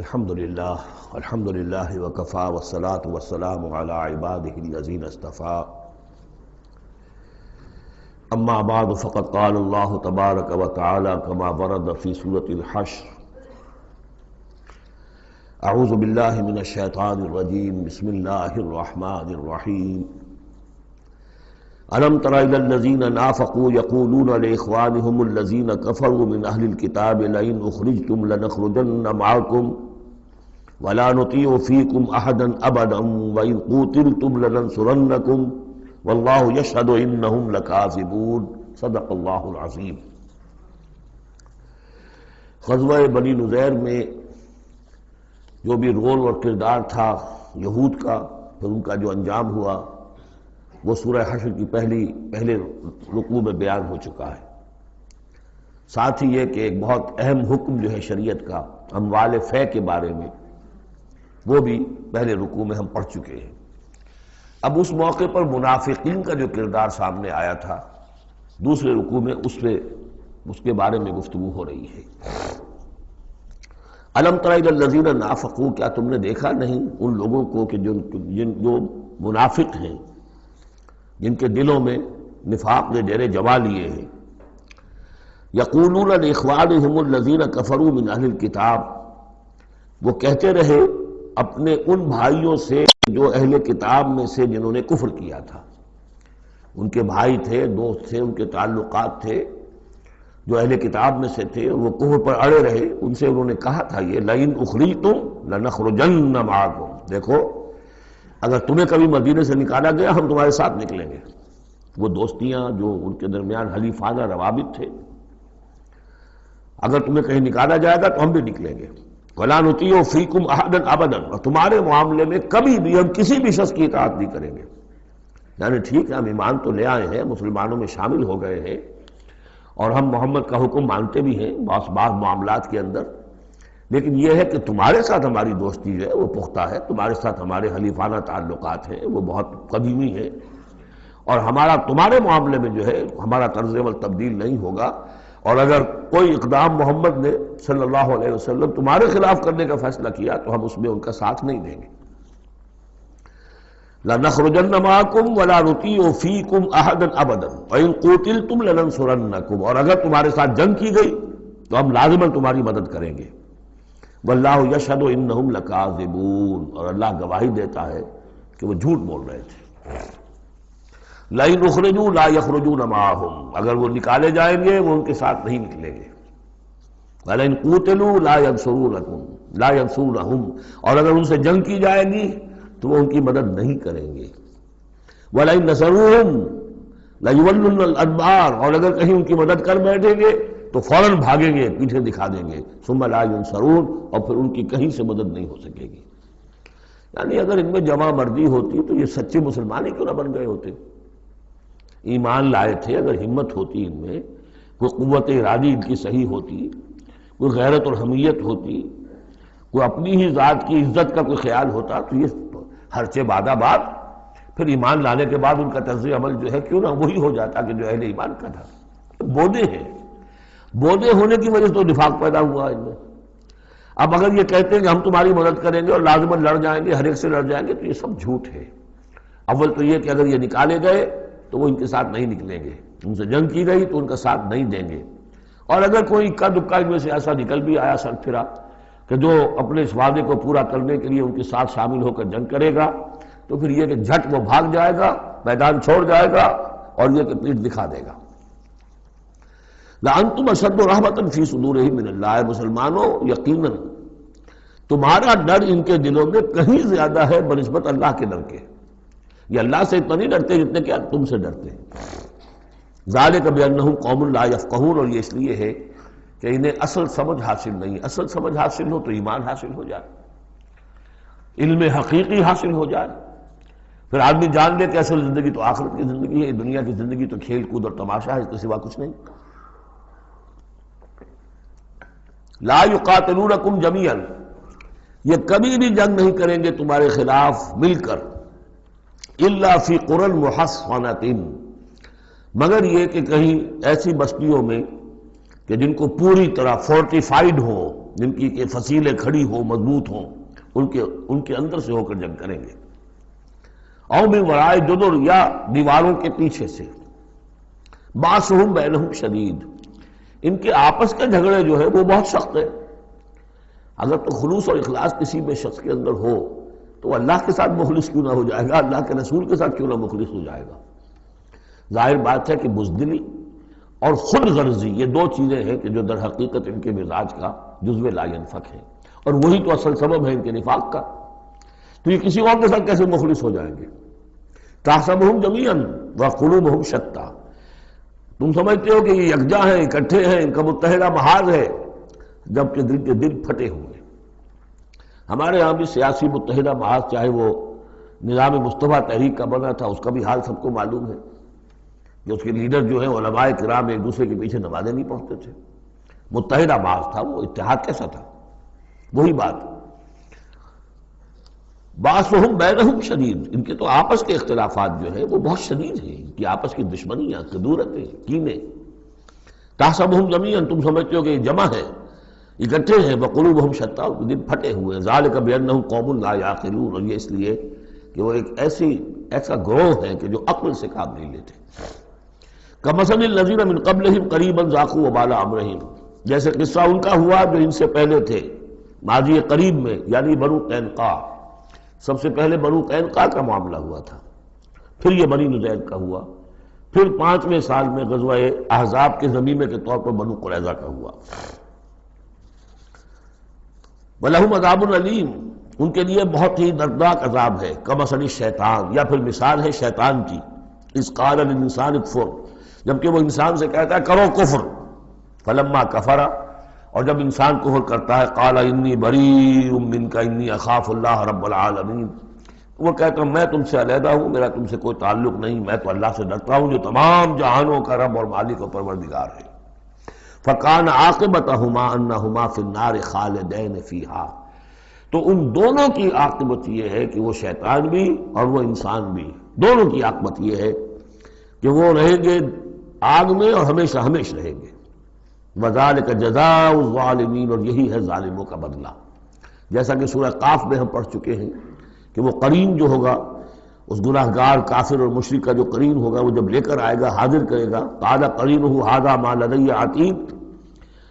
الحمدللہ وکفا والصلاة والسلام علی عبادہ الذین اصطفیٰ اما بعد فقد قال اللہ تبارک وتعالی کما ورد فی سورۃ الحشر اعوذ باللہ من الشیطان الرجیم بسم اللہ الرحمن الرحیم ألم تر إلى الذين نافقوا يقولون لإخوانهم الذين كفروا من أهل الكتاب لئن أخرجتم لنخرجن معكم ولا نطيع فيكم أحدا أبدا وإن قوتلتم لننصرنكم والله يشهد إنهم لكاذبون صدق الله العظيم۔ غزوہ بنی نذیر میں جو بھی رول اور کردار تھا یہود کا، پھر ان کا جو انجام ہوا وہ سورہ حشر کی پہلے رکوع میں بیان ہو چکا ہے۔ ساتھ ہی یہ کہ ایک بہت اہم حکم جو ہے شریعت کا اموال فے کے بارے میں، وہ بھی پہلے رکوع میں ہم پڑھ چکے ہیں۔ اب اس موقع پر منافقین کا جو کردار سامنے آیا تھا دوسرے رکوع میں اس کے بارے میں گفتگو ہو رہی ہے۔ الم تر الی الذین نافقوا، کیا تم نے دیکھا نہیں ان لوگوں کو کہ جو منافق ہیں، جن کے دلوں میں نفاق نے ڈیرے جما لیے ہیں۔ یقولون لاخوانہم الذین کفروا من اہل الکتاب، وہ کہتے رہے اپنے ان بھائیوں سے جو اہل کتاب میں سے جنہوں نے کفر کیا تھا، ان کے بھائی تھے، دوست تھے، ان کے تعلقات تھے جو اہل کتاب میں سے تھے، وہ کفر پر اڑے رہے۔ ان سے انہوں نے کہا تھا یہ لئن اخرجتم لنخرجن معکم، دیکھو اگر تمہیں کبھی مدینے سے نکالا گیا ہم تمہارے ساتھ نکلیں گے۔ وہ دوستیاں جو ان کے درمیان حلیفانہ روابط تھے، اگر تمہیں کہیں نکالا جائے گا تو ہم بھی نکلیں گے۔ وَلَا نُطِيعُ فِيكُمْ أَحَدًا أَبَدًا، اور تمہارے معاملے میں کبھی بھی ہم کسی بھی شخص کی اطاعت نہیں کریں گے۔ یعنی ٹھیک ہے ہم ایمان تو لے آئے ہیں، مسلمانوں میں شامل ہو گئے ہیں، اور ہم محمد کا حکم مانتے بھی ہیں بعض معاملات کے اندر، لیکن یہ ہے کہ تمہارے ساتھ ہماری دوستی جو ہے وہ پختہ ہے، تمہارے ساتھ ہمارے حلیفانہ تعلقات ہیں وہ بہت قدیمی ہیں، اور ہمارا تمہارے معاملے میں جو ہے ہمارا طرز عمل تبدیل نہیں ہوگا، اور اگر کوئی اقدام محمد نے صلی اللہ علیہ وسلم تمہارے خلاف کرنے کا فیصلہ کیا تو ہم اس میں ان کا ساتھ نہیں دیں گے۔ لَنَخْرُجَنَّ مَعَكُمْ وَلَا نُطِيعُ فِيكُمْ أَحَدًا أَبَدًا وَإِن قُوتِلْتُمْ لَنَنصُرَنَّكُمْ، اور اگر تمہارے ساتھ جنگ کی گئی تو ہم لازماً تمہاری مدد کریں گے۔ وَاللَّهُ يَشْهَدُ إِنَّهُمْ لَكَاذِبُونَ، اور اللہ گواہی دیتا ہے کہ وہ جھوٹ بول رہے تھے۔ لَئِنْ أُخْرِجُوا لَا يَخْرُجُونَ مَعَهُمْ، اگر وہ نکالے جائیں گے وہ ان کے ساتھ نہیں نکلیں گے۔ وَلَئِنْ قُوتِلُوا لَا يَنْصُرُونَهُمْ، اور اگر ان سے جنگ کی جائے گی تو وہ ان کی مدد نہیں کریں گے۔ وَلَئِنْ نَصَرُوهُمْ لَيُوَلُّنَّ الْأَدْبَارَ، اور اگر کہیں ان کی مدد کر بیٹھیں گے تو فوراً بھاگیں گے، پیچھے دکھا دیں گے۔ ثُمَّ لَا يُنْصَرُونَ، اور پھر ان کی کہیں سے مدد نہیں ہو سکے گی۔ یعنی اگر ان میں جمع مردی ہوتی تو یہ سچے مسلمان ہی کیوں نہ بن گئے ہوتے؟ ایمان لائے تھے، اگر ہمت ہوتی ان میں، کوئی قوت ارادی ان کی صحیح ہوتی، کوئی غیرت اور حمیت ہوتی، کوئی اپنی ہی ذات کی عزت کا کوئی خیال ہوتا، تو یہ ہرچہ بعد بات پھر ایمان لانے کے بعد ان کا طرز عمل جو ہے کیوں نہ وہی ہو جاتا کہ جو اہل ایمان کا تھا۔ بودے ہیں، بودے ہونے کی وجہ سے تو نفاق پیدا ہوا ان میں۔ اب اگر یہ کہتے ہیں کہ ہم تمہاری مدد کریں گے اور لازماً لڑ جائیں گے، ہر ایک سے لڑ جائیں گے، تو یہ سب جھوٹ ہے۔ اول تو یہ کہ اگر یہ نکالے گئے تو وہ ان کے ساتھ نہیں نکلیں گے، ان سے جنگ کی گئی تو ان کا ساتھ نہیں دیں گے، اور اگر کوئی اکا دکا ان میں سے ایسا نکل بھی آیا سر پھرا کہ جو اپنے اس وعدے کو پورا کرنے کے لیے ان کے ساتھ شامل ہو کر جنگ کرے گا، تو پھر یہ کہ جھٹ وہ بھاگ جائے گا، میدان چھوڑ جائے گا، اور یہ کہ پیٹھ دکھا دے گا۔ لَأَنْتُمْ أَشَدُّ رَهْبَةً فِي صُدُورِهِم مِّنَ اللَّهِ، مسلمانوں یقیناً تمہارا ڈر ان کے دلوں میں کہیں زیادہ ہے بنسبت اللہ کے ڈر کے۔ یہ اللہ سے اتنا نہیں ڈرتے جتنے کہ تم سے ڈرتے ہیں۔ ذَلِكَ بِأَنَّهُمْ قَوْمٌ لَا يَفْقَهُونَ، اور یہ اس لیے ہے کہ انہیں اصل سمجھ حاصل نہیں۔ اصل سمجھ حاصل ہو تو ایمان حاصل ہو جائے، علم حقیقی حاصل ہو جائے، پھر آدمی جان لے کہ اصل زندگی تو آخرت کی زندگی ہے، دنیا کی زندگی تو کھیل کود اور تماشا ہے، اس کے سوا کچھ نہیں۔ لا یقاتلونکم جمیعا، یہ کبھی بھی جنگ نہیں کریں گے تمہارے خلاف مل کر، الا فی قری محصنۃ، مگر یہ کہ کہیں ایسی بستیوں میں کہ جن کو پوری طرح فورٹیفائیڈ ہو، جن کی کہ فصیلیں کھڑی ہوں، مضبوط ہوں، ان کے اندر سے ہو کر جنگ کریں گے۔ او من ورائے جدر، یا دیواروں کے پیچھے سے۔ باسہم بینہم شدید، ان کے آپس کے جھگڑے جو ہے وہ بہت سخت ہے۔ اگر تو خلوص اور اخلاص کسی میں شخص کے اندر ہو تو اللہ کے ساتھ مخلص کیوں نہ ہو جائے گا، اللہ کے رسول کے ساتھ کیوں نہ مخلص ہو جائے گا۔ ظاہر بات ہے کہ بزدلی اور خود غرضی یہ دو چیزیں ہیں کہ جو در حقیقت ان کے مزاج کا جزو لا ینفک ہے، اور وہی تو اصل سبب ہے ان کے نفاق کا۔ تو یہ کسی اور کے ساتھ کیسے مخلص ہو جائیں گے؟ تحسبہم جمیعا وقلوبہم شتیٰ، تم سمجھتے ہو کہ یہ یکجا ہیں، اکٹھے ہیں، ان کا متحدہ محاذ ہے، جبکہ دل کے دل پھٹے ہوئے۔ ہمارے یہاں بھی سیاسی متحدہ محاذ، چاہے وہ نظام مصطفیٰ تحریک کا بنا تھا، اس کا بھی حال سب کو معلوم ہے کہ اس کے لیڈر جو ہیں علماء کرام ایک دوسرے کے پیچھے نمازیں نہیں پڑھتے تھے۔ متحدہ محاذ تھا وہ، اتحاد کیسا تھا؟ وہی بات۔ باسہم بینہم شدید، ان کے تو آپس کے اختلافات جو ہیں وہ بہت شدید ہیں، ان کی آپس کی دشمنیاں، کدورتیں، کینے۔ تحسبہم جمیعا، تم سمجھتے ہو کہ یہ جمع ہے، اکٹھے ہیں، وقلوبہم شتیٰ، دل پھٹے ہوئے ہیں۔ ذالک بانہم قوم لا یعقلون، اور یہ اس لیے کہ وہ ایک ایسا گروہ ہے کہ جو عقل سے کام نہیں لیتے۔ کمثل الذین من قبلہم قریبا ذاقوا وبال امرہم، جیسے قصہ ان کا ہوا جو ان سے پہلے تھے ماضی قریب میں، یعنی بنو قینقاع۔ سب سے پہلے بنو قینقاع کا معاملہ ہوا تھا، پھر یہ بنی نضیر کا ہوا، پھر 5ویں سال میں غزوہ احزاب کے ضمیمے کے طور پر بنو قریظہ کا ہوا۔ وَلَهُمْ عَذَابٌ عَلِيمٌ، ان کے لیے بہت ہی دردناک عذاب ہے۔ کمثل الشیطان، یا پھر مثال ہے شیطان کی، اذ قال للانسان اکفر، جبکہ وہ انسان سے کہتا ہے کرو کفر، فلما کفر، اور جب انسان کفر کرتا ہے قال انی بریء منک انی اخاف اللہ رب العالمین، وہ کہتا ہے میں تم سے علیحدہ ہوں، میرا تم سے کوئی تعلق نہیں، میں تو اللہ سے ڈرتا ہوں جو تمام جہانوں کا رب اور مالک و پروردگار ہے۔ فکان عاقبتہما انہما فی النار خالدین فیہا، تو ان دونوں کی عاقبت یہ ہے کہ وہ شیطان بھی اور وہ انسان بھی، دونوں کی عاقبت یہ ہے کہ وہ رہیں گے آگ میں اور ہمیشہ ہمیشہ رہیں گے۔ وَذَلِكَ جَزَاءُ الظَّالِمِينَ، اور یہی ہے ظالموں کا بدلہ، جیسا کہ سورہ قاف میں ہم پڑھ چکے ہیں کہ وہ قرین جو ہوگا اس گناہگار کافر اور مشرک کا جو قرین ہوگا وہ جب لے کر آئے گا، حاضر کرے گا، قَالَ قَرِينُهُ هَذَا مَا لَدَيَّ عَتِيدٌ،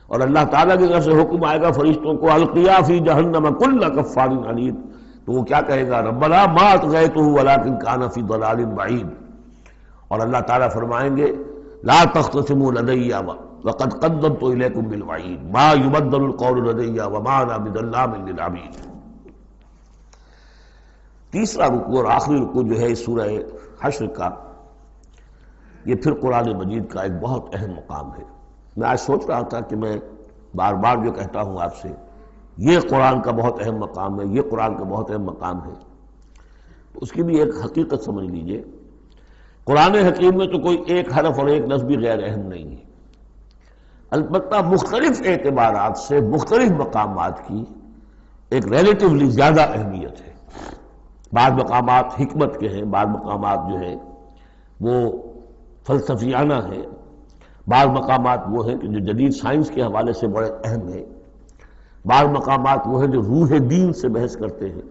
اور اللہ تعالیٰ کی طرف سے حکم آئے گا فرشتوں کو القیا فی جہنم کل کفار عنید، تو وہ کیا کہے گا ربنا ما اطغیتہ ولکن کان فی ضلال بعید، اور اللہ تعالیٰ فرمائیں گے لا تختصموا لدی وقد قدمت الیکم بالوعید ما یبدل القول لدی وما انا بظلام للعبید۔ تیسرا رکوع اور آخری رکوع جو ہے اس سورہ حشر کا، یہ پھر قرآن مجید کا ایک بہت اہم مقام ہے۔ میں آج سوچ رہا تھا کہ میں بار بار جو کہتا ہوں آپ سے یہ قرآن کا بہت اہم مقام ہے، یہ قرآن کا بہت اہم مقام ہے، تو اس کی بھی ایک حقیقت سمجھ لیجئے۔ قرآن حکیم میں تو کوئی ایک حرف اور ایک لفظ بھی غیر اہم نہیں ہے، البتہ مختلف اعتبارات سے مختلف مقامات کی ایک ریلیٹیولی زیادہ اہمیت ہے۔ بعض مقامات حکمت کے ہیں، بعض مقامات جو ہیں وہ فلسفیانہ ہیں، بعض مقامات وہ ہیں کہ جو جدید سائنس کے حوالے سے بڑے اہم ہیں، بعض مقامات وہ ہیں جو روح دین سے بحث کرتے ہیں،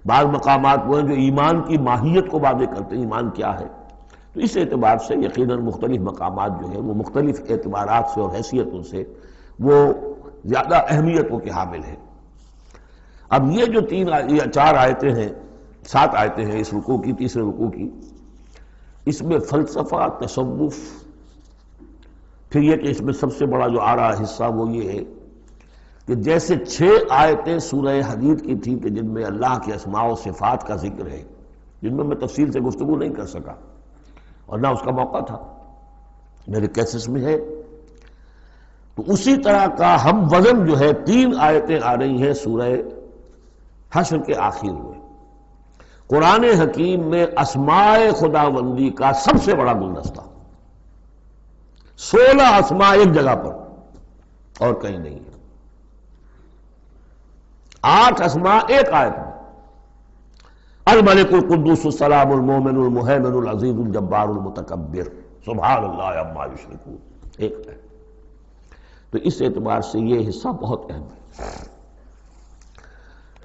بعض مقامات وہ ہیں جو ایمان کی ماہیت کو واضح کرتے ہیں، ایمان کیا ہے۔ تو اس اعتبار سے یقیناً مختلف مقامات جو ہیں وہ مختلف اعتبارات سے اور حیثیتوں سے وہ زیادہ اہمیتوں کے حامل ہیں۔ اب یہ جو 4 آیتیں ہیں، 7 آیتیں ہیں اس رکوع کی، تیسرے رکوع کی، اس میں فلسفہ، تصوف، پھر یہ کہ اس میں سب سے بڑا جو آ رہا حصہ وہ یہ ہے کہ جیسے 6 آیتیں سورہ حدید کی تھیں کہ جن میں اللہ کے اسماء و صفات کا ذکر ہے، جن میں تفصیل سے گفتگو نہیں کر سکا اور نہ اس کا موقع تھا، میرے کیسز میں ہے، تو اسی طرح کا ہم وزن جو ہے 3 آیتیں آ رہی ہیں سورہ حشر کے آخر میں۔ قرآن حکیم میں اسماء خداوندی کا سب سے بڑا گلدستہ، 16 اسماء ایک جگہ پر اور کہیں نہیں ہے، 8 اسماء ایک آیت میں، الملک القدوس السلام المومن المہیمن العزیز الجبار المتکبر سبحان اللہ عما یشرکون، ایک ہے۔ تو اس اعتبار سے یہ حصہ بہت اہم ہے۔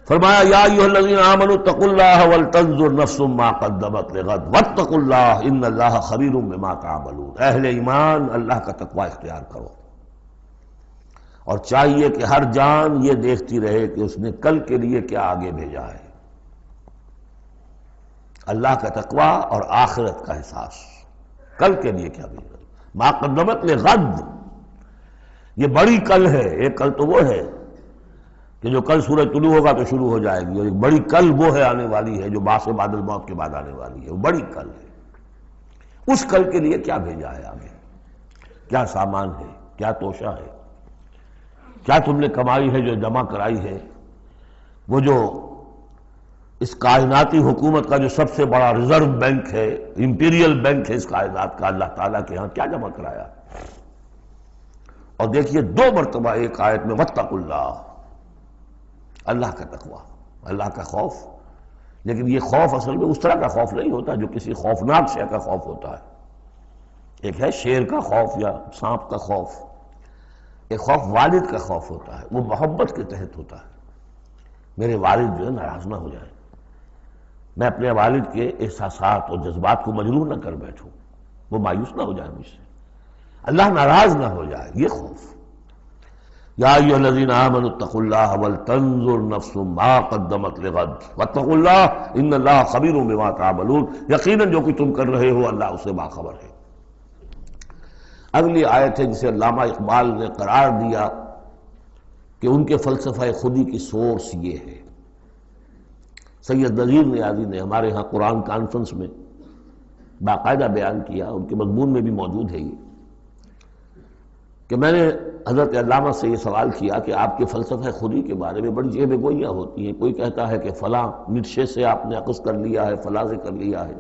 فرمایا یا ایھا الذین آمنوا اتقوا اللہ ولتنظر نفس ما قدمت لغد واتقوا اللہ ان اللہ خبیر بما تعملون۔ اہل ایمان اللہ کا تقوی اختیار کرو، اور چاہیے کہ ہر جان یہ دیکھتی رہے کہ اس نے کل کے لیے کیا آگے بھیجا ہے۔ اللہ کا تقوی اور آخرت کا احساس، کل کے لیے کیا بھیجا، ما قدمت لغد، یہ بڑی کل ہے۔ ایک کل تو وہ ہے کہ جو کل سورج طلوع ہوگا تو شروع ہو جائے گی، اور ایک بڑی کل وہ ہے آنے والی ہے جو بعث بعد الموت کے بعد آنے والی ہے، وہ بڑی کل ہے۔ اس کل کے لیے کیا بھیجا ہے آگے، کیا سامان ہے، کیا توشہ ہے، کیا تم نے کمائی ہے جو جمع کرائی ہے، وہ جو اس کائناتی حکومت کا جو سب سے بڑا ریزرو بینک ہے، امپیریل بینک ہے اس کائنات کا، اللہ تعالیٰ کے ہاں کیا جمع کرایا۔ اور دیکھیے 2 مرتبہ ایک آیت میں واتقوا اللہ، اللہ کا تقوی، اللہ کا خوف۔ لیکن یہ خوف اصل میں اس طرح کا خوف نہیں ہوتا جو کسی خوفناک شے کا خوف ہوتا ہے۔ ایک ہے شیر کا خوف یا سانپ کا خوف، ایک خوف والد کا خوف ہوتا ہے، وہ محبت کے تحت ہوتا ہے۔ میرے والد جو ہے ناراض نہ ہو جائیں، میں اپنے والد کے احساسات اور جذبات کو مجروح نہ کر بیٹھوں، وہ مایوس نہ ہو جائے مجھ سے، اللہ ناراض نہ ہو جائے، یہ خوف۔ یا ایھا الذین آمنوا اتقوا اللہ ولتنظر نفس ما قدمت لغد واتقوا اللہ ان اللہ خبیر بما تعملون، یقیناً جو کچھ تم کر رہے ہو اللہ اسے باخبر ہے۔ اگلی آیت ہے جسے علامہ اقبال نے قرار دیا کہ ان کے فلسفہ خودی کی سورس یہ ہے۔ سید نذیر نیازی نے ہمارے ہاں قرآن کانفرنس میں باقاعدہ بیان کیا، ان کے مضمون میں بھی موجود ہے یہ، کہ میں نے حضرت علامہ سے یہ سوال کیا کہ آپ کے فلسفہ خودی کے بارے میں بڑی جیب گوئیاں ہوتی ہیں، کوئی کہتا ہے کہ فلاں نیٹشے سے آپ نے اخذ کر لیا ہے، فلاں سے کر لیا ہے،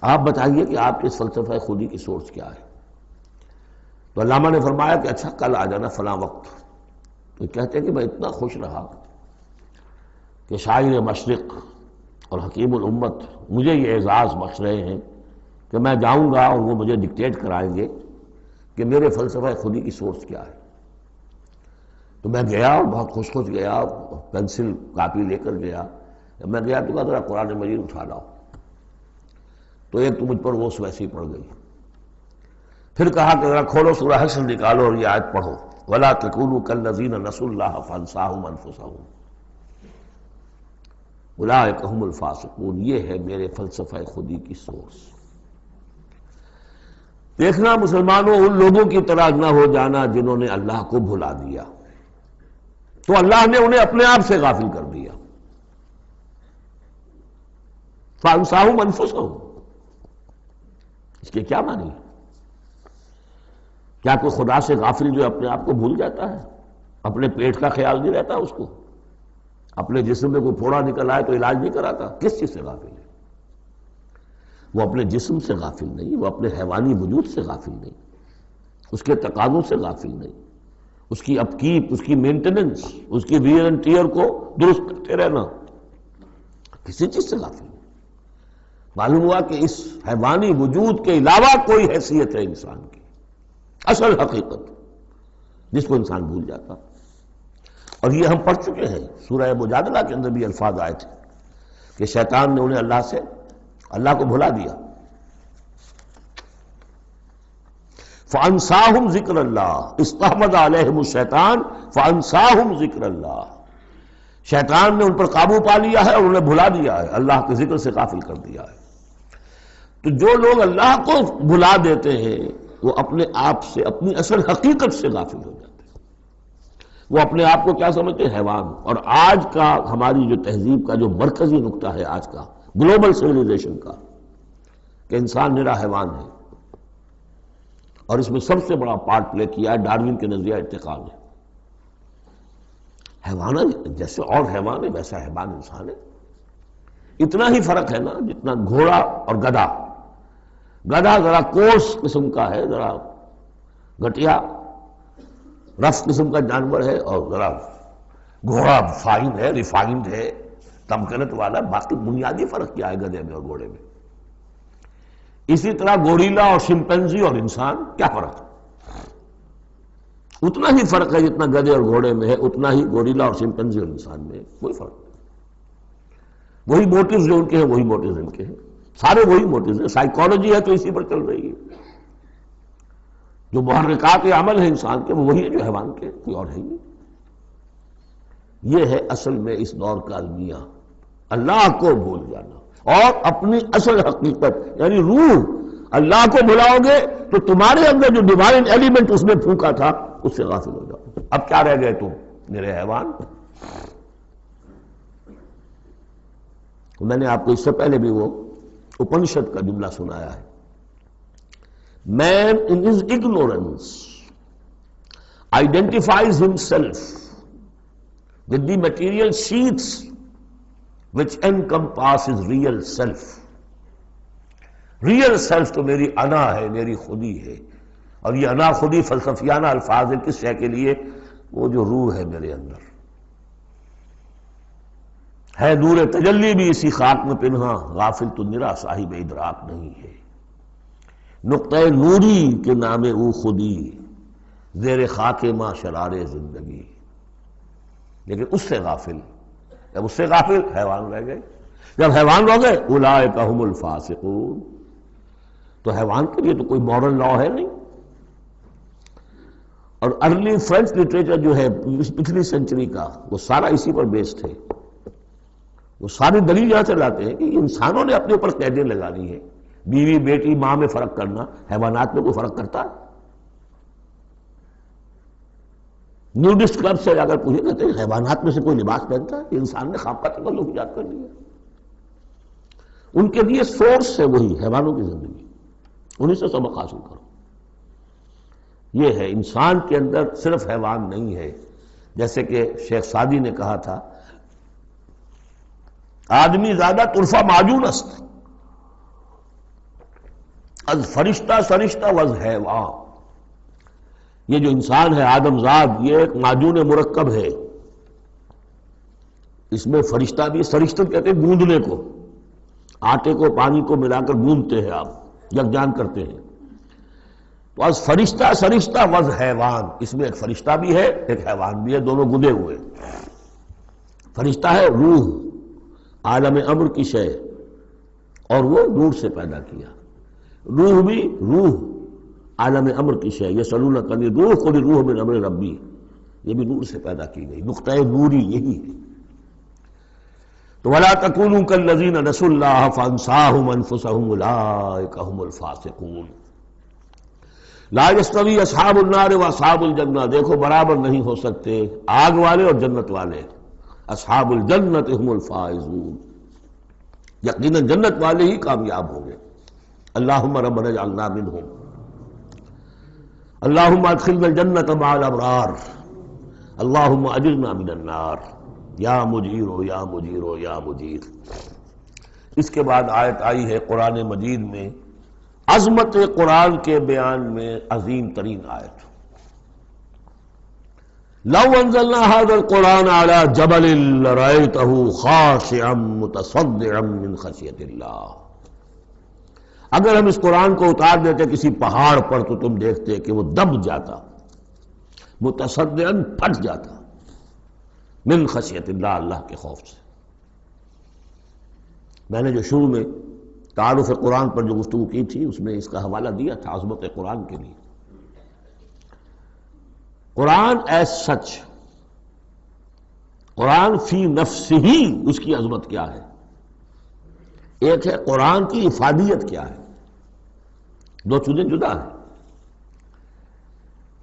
آپ بتائیے کہ آپ کے اس فلسفہ خودی کی سورس کیا ہے۔ تو علامہ نے فرمایا کہ اچھا کل آ جانا فلاں وقت۔ تو کہتے ہیں کہ میں اتنا خوش رہا کہ شاعر مشرق اور حکیم الامت مجھے یہ اعزاز بخش رہے ہیں کہ میں جاؤں گا اور وہ مجھے ڈکٹیٹ کرائیں گے کہ میرے فلسفہ خودی کی سورس کیا ہے۔ تو میں گیا اور بہت خوش گیا، پینسل کاپی لے کر گیا۔ جب میں گیا تو کہا ذرا قرآن مجید اٹھا لاؤ، تو ایک تو مجھ پر وہ ویسی پڑ گئی۔ پھر کہا کہ ذرا کھولو سورہ حشر نکالو اور یہ آیت پڑھو، وَلَا تَكُونُوا كَالَّذِينَ نَسُوا اللَّهَ فَأَنسَاهُمْ أَنفُسَهُمْ اولئک هم الفاسقون۔ یہ ہے میرے فلسفہ خودی کی سورس۔ دیکھنا مسلمانوں، ان لوگوں کی طرح نہ ہو جانا جنہوں نے اللہ کو بھلا دیا، تو اللہ نے انہیں اپنے آپ سے غافل کر دیا۔ فَأَنسَاهُمْ أَنفُسَهُمْ، اس کے کیا معنی ہے؟ کیا کوئی خدا سے غافل جو اپنے آپ کو بھول جاتا ہے؟ اپنے پیٹ کا خیال نہیں رہتا اس کو؟ اپنے جسم میں کوئی پھوڑا نکل آئے تو علاج نہیں کراتا؟ کس چیز سے غافل ہے؟ وہ اپنے جسم سے غافل نہیں، وہ اپنے حیوانی وجود سے غافل نہیں، اس کے تقاضوں سے غافل نہیں، اس کی اپ کیپ، اس کی مینٹیننس، اس کی ویئر اینڈ ٹیئر کو درست کرتے رہنا، کسی چیز سے غافل نہیں۔ معلوم ہوا کہ اس حیوانی وجود کے علاوہ کوئی حیثیت ہے انسان کی، اصل حقیقت جس کو انسان بھول جاتا۔ اور یہ ہم پڑھ چکے ہیں، سورہ مجادلہ کے اندر بھی الفاظ آئے تھے کہ شیطان نے انہیں اللہ کو بھلا دیا۔ فَأَنسَاهُمْ ذِكْرَ اللَّهِ اسْتَحْوَذَ عَلَيْهِمُ الشَّيْطَانُ فَأَنسَاهُمْ ذِكْرَ اللَّهِ، شیطان نے ان پر قابو پا لیا ہے اور انہیں بھلا دیا ہے، اللہ کے ذکر سے غافل کر دیا ہے۔ تو جو لوگ اللہ کو بھلا دیتے ہیں وہ اپنے آپ سے، اپنی اصل حقیقت سے غافل ہو جاتے ہیں۔ وہ اپنے آپ کو کیا سمجھتے ہیں؟ حیوان۔ اور آج کا ہماری جو تہذیب کا جو مرکزی نقطہ ہے آج کا گلوبل سویلائزیشن کا، کہ انسان نرا حیوان ہے، اور اس میں سب سے بڑا پارٹ پلے کیا ہے ڈاروین کے نظریہ ارتقاء نے۔ حیوان جیسے اور حیوان ہے ویسا حیوان انسان ہے، اتنا ہی فرق ہے نا جتنا گھوڑا اور گدھا۔ گدھا ذرا کورس قسم کا ہے، ذرا گھٹیا رف قسم کا جانور ہے، اور ذرا گھوڑا فائن ہے، ریفائنڈ ہے، تمکنت والا۔ باقی بنیادی فرق کیا ہے گدھے میں اور گھوڑے میں؟ اسی طرح گوریلا اور شمپینزی اور انسان، کیا فرق ہے؟ اتنا ہی فرق ہے جتنا گدھے اور گھوڑے میں ہے، اتنا ہی گوریلا اور چمپینزی اور انسان میں ہے، کوئی فرق نہیں۔ وہی موٹیوز جو ان کے ہیں وہی موٹیوز ان کے ہیں، سارے وہی موٹیوز ہیں۔ سائیکالوجی ہے تو اسی پر چل رہی ہے، جو محرکات عمل ہے انسان کے وہ وہی ہے جو حیوان کے، کوئی اور ہے نہیں۔ یہ ہے اصل میں اس دور کا المیہ، اللہ کو بھول جانا اور اپنی اصل حقیقت یعنی روح۔ اللہ کو بھلاؤ گے تو تمہارے اندر جو ڈیوائن ایلیمنٹ اس نے پھونکا تھا اس سے غافل ہو جاؤ۔ اب کیا رہ گئے تم میرے حیوان؟ میں نے آپ کو اس سے پہلے بھی وہ اپنشد کا جملہ سنایا ہے، Man in his ignorance identifies himself with the material sheaths which encompass his real self. Real self تو میری انا ہے، میری خودی ہے، اور یہ انا خودی فلسفیانہ الفاظ ہے کس شے کے لیے؟ وہ جو روح ہے میرے اندر ہے، نور تجلی بھی اسی خاک میں پنہاں، غافل تو نرا صاحب ادراک نہیں ہے۔ نقطۂ نوری کے نام او خودی، زیر خاک ماں شرار زندگی، لیکن اس سے غافل، جب اس سے غافل حیوان رہ گئے۔ جب حیوان رہ گئے اولئک ھم الفاسقون، تو حیوان کے لیے تو کوئی مورل لا ہے نہیں۔ اور ارلی فرینچ لٹریچر جو ہے پچھلی سینچری کا، وہ سارا اسی پر بیسڈ ہے۔ وہ ساری دلیل یہاں سے لاتے ہیں کہ انسانوں نے اپنے اوپر قیدیں لگانی ہیں، بیوی بیٹی ماں میں فرق کرنا، حیوانات میں کوئی فرق کرتا ہے؟ نیوڈسٹ کلب سے اگر پوچھے کہتے ہیں حیوانات میں سے کوئی لباس پہنتا ہے؟ انسان نے خواب کا تکلف ایجاد کر لیا۔ ان کے لیے سورس ہے وہی حیوانوں کی زندگی، انہیں سے سبق حاصل کرو۔ یہ ہے انسان کے اندر صرف حیوان نہیں ہے، جیسے کہ شیخ سعدی نے کہا تھا آدمی زیادہ طرفہ معجون است از فرشتہ سرشتہ وز حیوان۔ یہ جو انسان ہے آدم زاد، یہ ایک معجون مرکب ہے، اس میں فرشتہ بھی، سرشتہ کہتے ہیں گوندنے کو، آٹے کو پانی کو ملا کر گوندتے ہیں آپ، یکجان کرتے ہیں، تو از فرشتہ سرشتہ وز حیوان، اس میں ایک فرشتہ بھی ہے ایک حیوان بھی ہے، دونوں گندے ہوئے۔ فرشتہ ہے روح، عالم امر کی شے، اور وہ نور سے پیدا کیا۔ روح بھی روح عالم امر کی شے، یسألونک عن الروح قل الروح من امر ربی، یہ بھی نور سے پیدا کی گئی، نقطۂ نوری یہی ہے۔ تو وَلَا تَكُونُوا كَالَّذِينَ نَسُوا اللَّهَ فَأَنسَاهُمْ أَنفُسَهُمْ أُولَٰئِكَ هُمُ الْفَاسِقُونَ لا يستوی اصحاب النار واصحاب الجنہ، دیکھو برابر نہیں ہو سکتے آگ والے اور جنت والے، اصحاب الجنت هم الفائزون، یقیناً جنت والے ہی کامیاب ہوں گے۔ اللہم ربنا اجعلنا منہم، اللہم ادخلنا الجنت مع الابرار، اللہم اجرنا من النار، یا مجیر یا مجیر یا مجیر۔ اس کے بعد آیت آئی ہے قرآن مجید میں، عظمت قرآن کے بیان میں عظیم ترین آیت، لو انزلنا هذا القرآن على جبل لرأيته خاشعا متصدعا من خشیۃ اللہ، اگر ہم اس قرآن کو اتار دیتے کسی پہاڑ پر تو تم دیکھتے کہ وہ دب جاتا، متصدعا پھٹ جاتا، من خشیۃ اللہ، اللہ کے خوف سے۔ میں نے جو شروع میں تعارف قرآن پر جو گفتگو کی تھی اس میں اس کا حوالہ دیا تھا عظمت قرآن کے لیے۔ قرآن ایز سچ، قرآن فی نفسہ ہی اس کی عظمت کیا ہے، ایک ہے قرآن کی افادیت کیا ہے، دو چیزیں جدا ہیں۔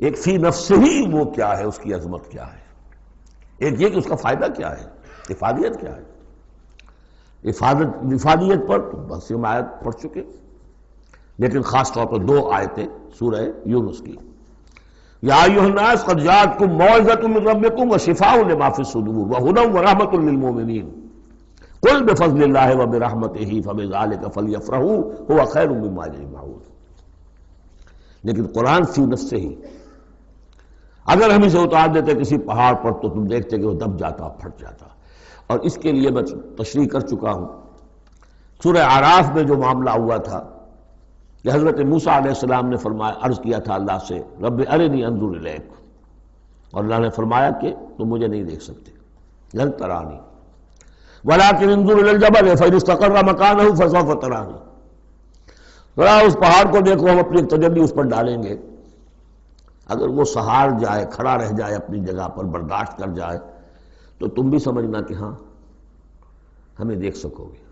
ایک فی نفسہ ہی وہ کیا ہے، اس کی عظمت کیا ہے، ایک یہ کہ اس کا فائدہ کیا ہے، افادیت کیا ہے۔ افادیت پر بس ہم آیت پڑھ چکے، لیکن خاص طور پر دو آیتیں سورہ یونس کی، یا ایھا الناس قد جاءتکم موعظۃ من ربکم وشفاء لما فی الصدور وہدی ورحمۃ للمؤمنین قل بفضل اللہ وبرحمتہ فبذلک فلیفرحوا ھو خیر مما یجمعون۔ لیکن قرآن فی نفسہ ہی، اگر ہم اسے اتار دیتے کسی پہاڑ پر تو تم دیکھتے کہ وہ دب جاتا، پھٹ جاتا۔ اور اس کے لیے میں تشریح کر چکا ہوں، سورہ اعراف میں جو معاملہ ہوا تھا کہ حضرت موسیٰ علیہ السلام نے فرمایا، عرض کیا تھا اللہ سے رب ارنی انظر الیک، اور اللہ نے فرمایا کہ تم مجھے نہیں دیکھ سکتے، لن ترانی ولکن انظر الی الجبل فإن استقر مکانہ فسوف ترانی، ذرا اس پہاڑ کو دیکھو، ہم اپنی تجلی اس پر ڈالیں گے، اگر وہ سہار جائے، کھڑا رہ جائے اپنی جگہ پر، برداشت کر جائے، تو تم بھی سمجھنا کہ ہاں ہمیں دیکھ سکو گے۔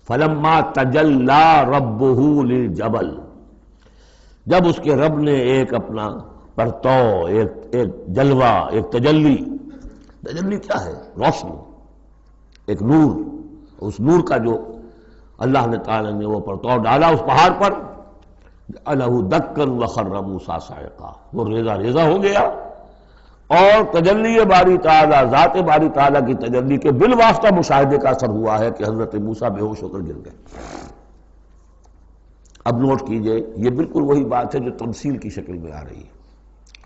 فلما تجلی ربہ للجبل، جب اس کے رب نے ایک اپنا پرتو، ایک جلوہ، ایک تجلی کیا ہے؟ روشنی، ایک نور، اس نور کا جو اللہ نے تعالی نے وہ پرتو ڈالا اس پہاڑ پر، جعلہ دکا وخر موسیٰ صعقا، وہ ریزہ ریزہ ہو گیا، اور تجلی باری تعالی، ذات باری تعالی کی تجلی کے بالواسطہ مشاہدے کا اثر ہوا ہے کہ حضرت موسیٰ بے ہوش ہو کر گر گئے۔ اب نوٹ کیجئے، یہ بالکل وہی بات ہے جو تمثیل کی شکل میں آ رہی ہے۔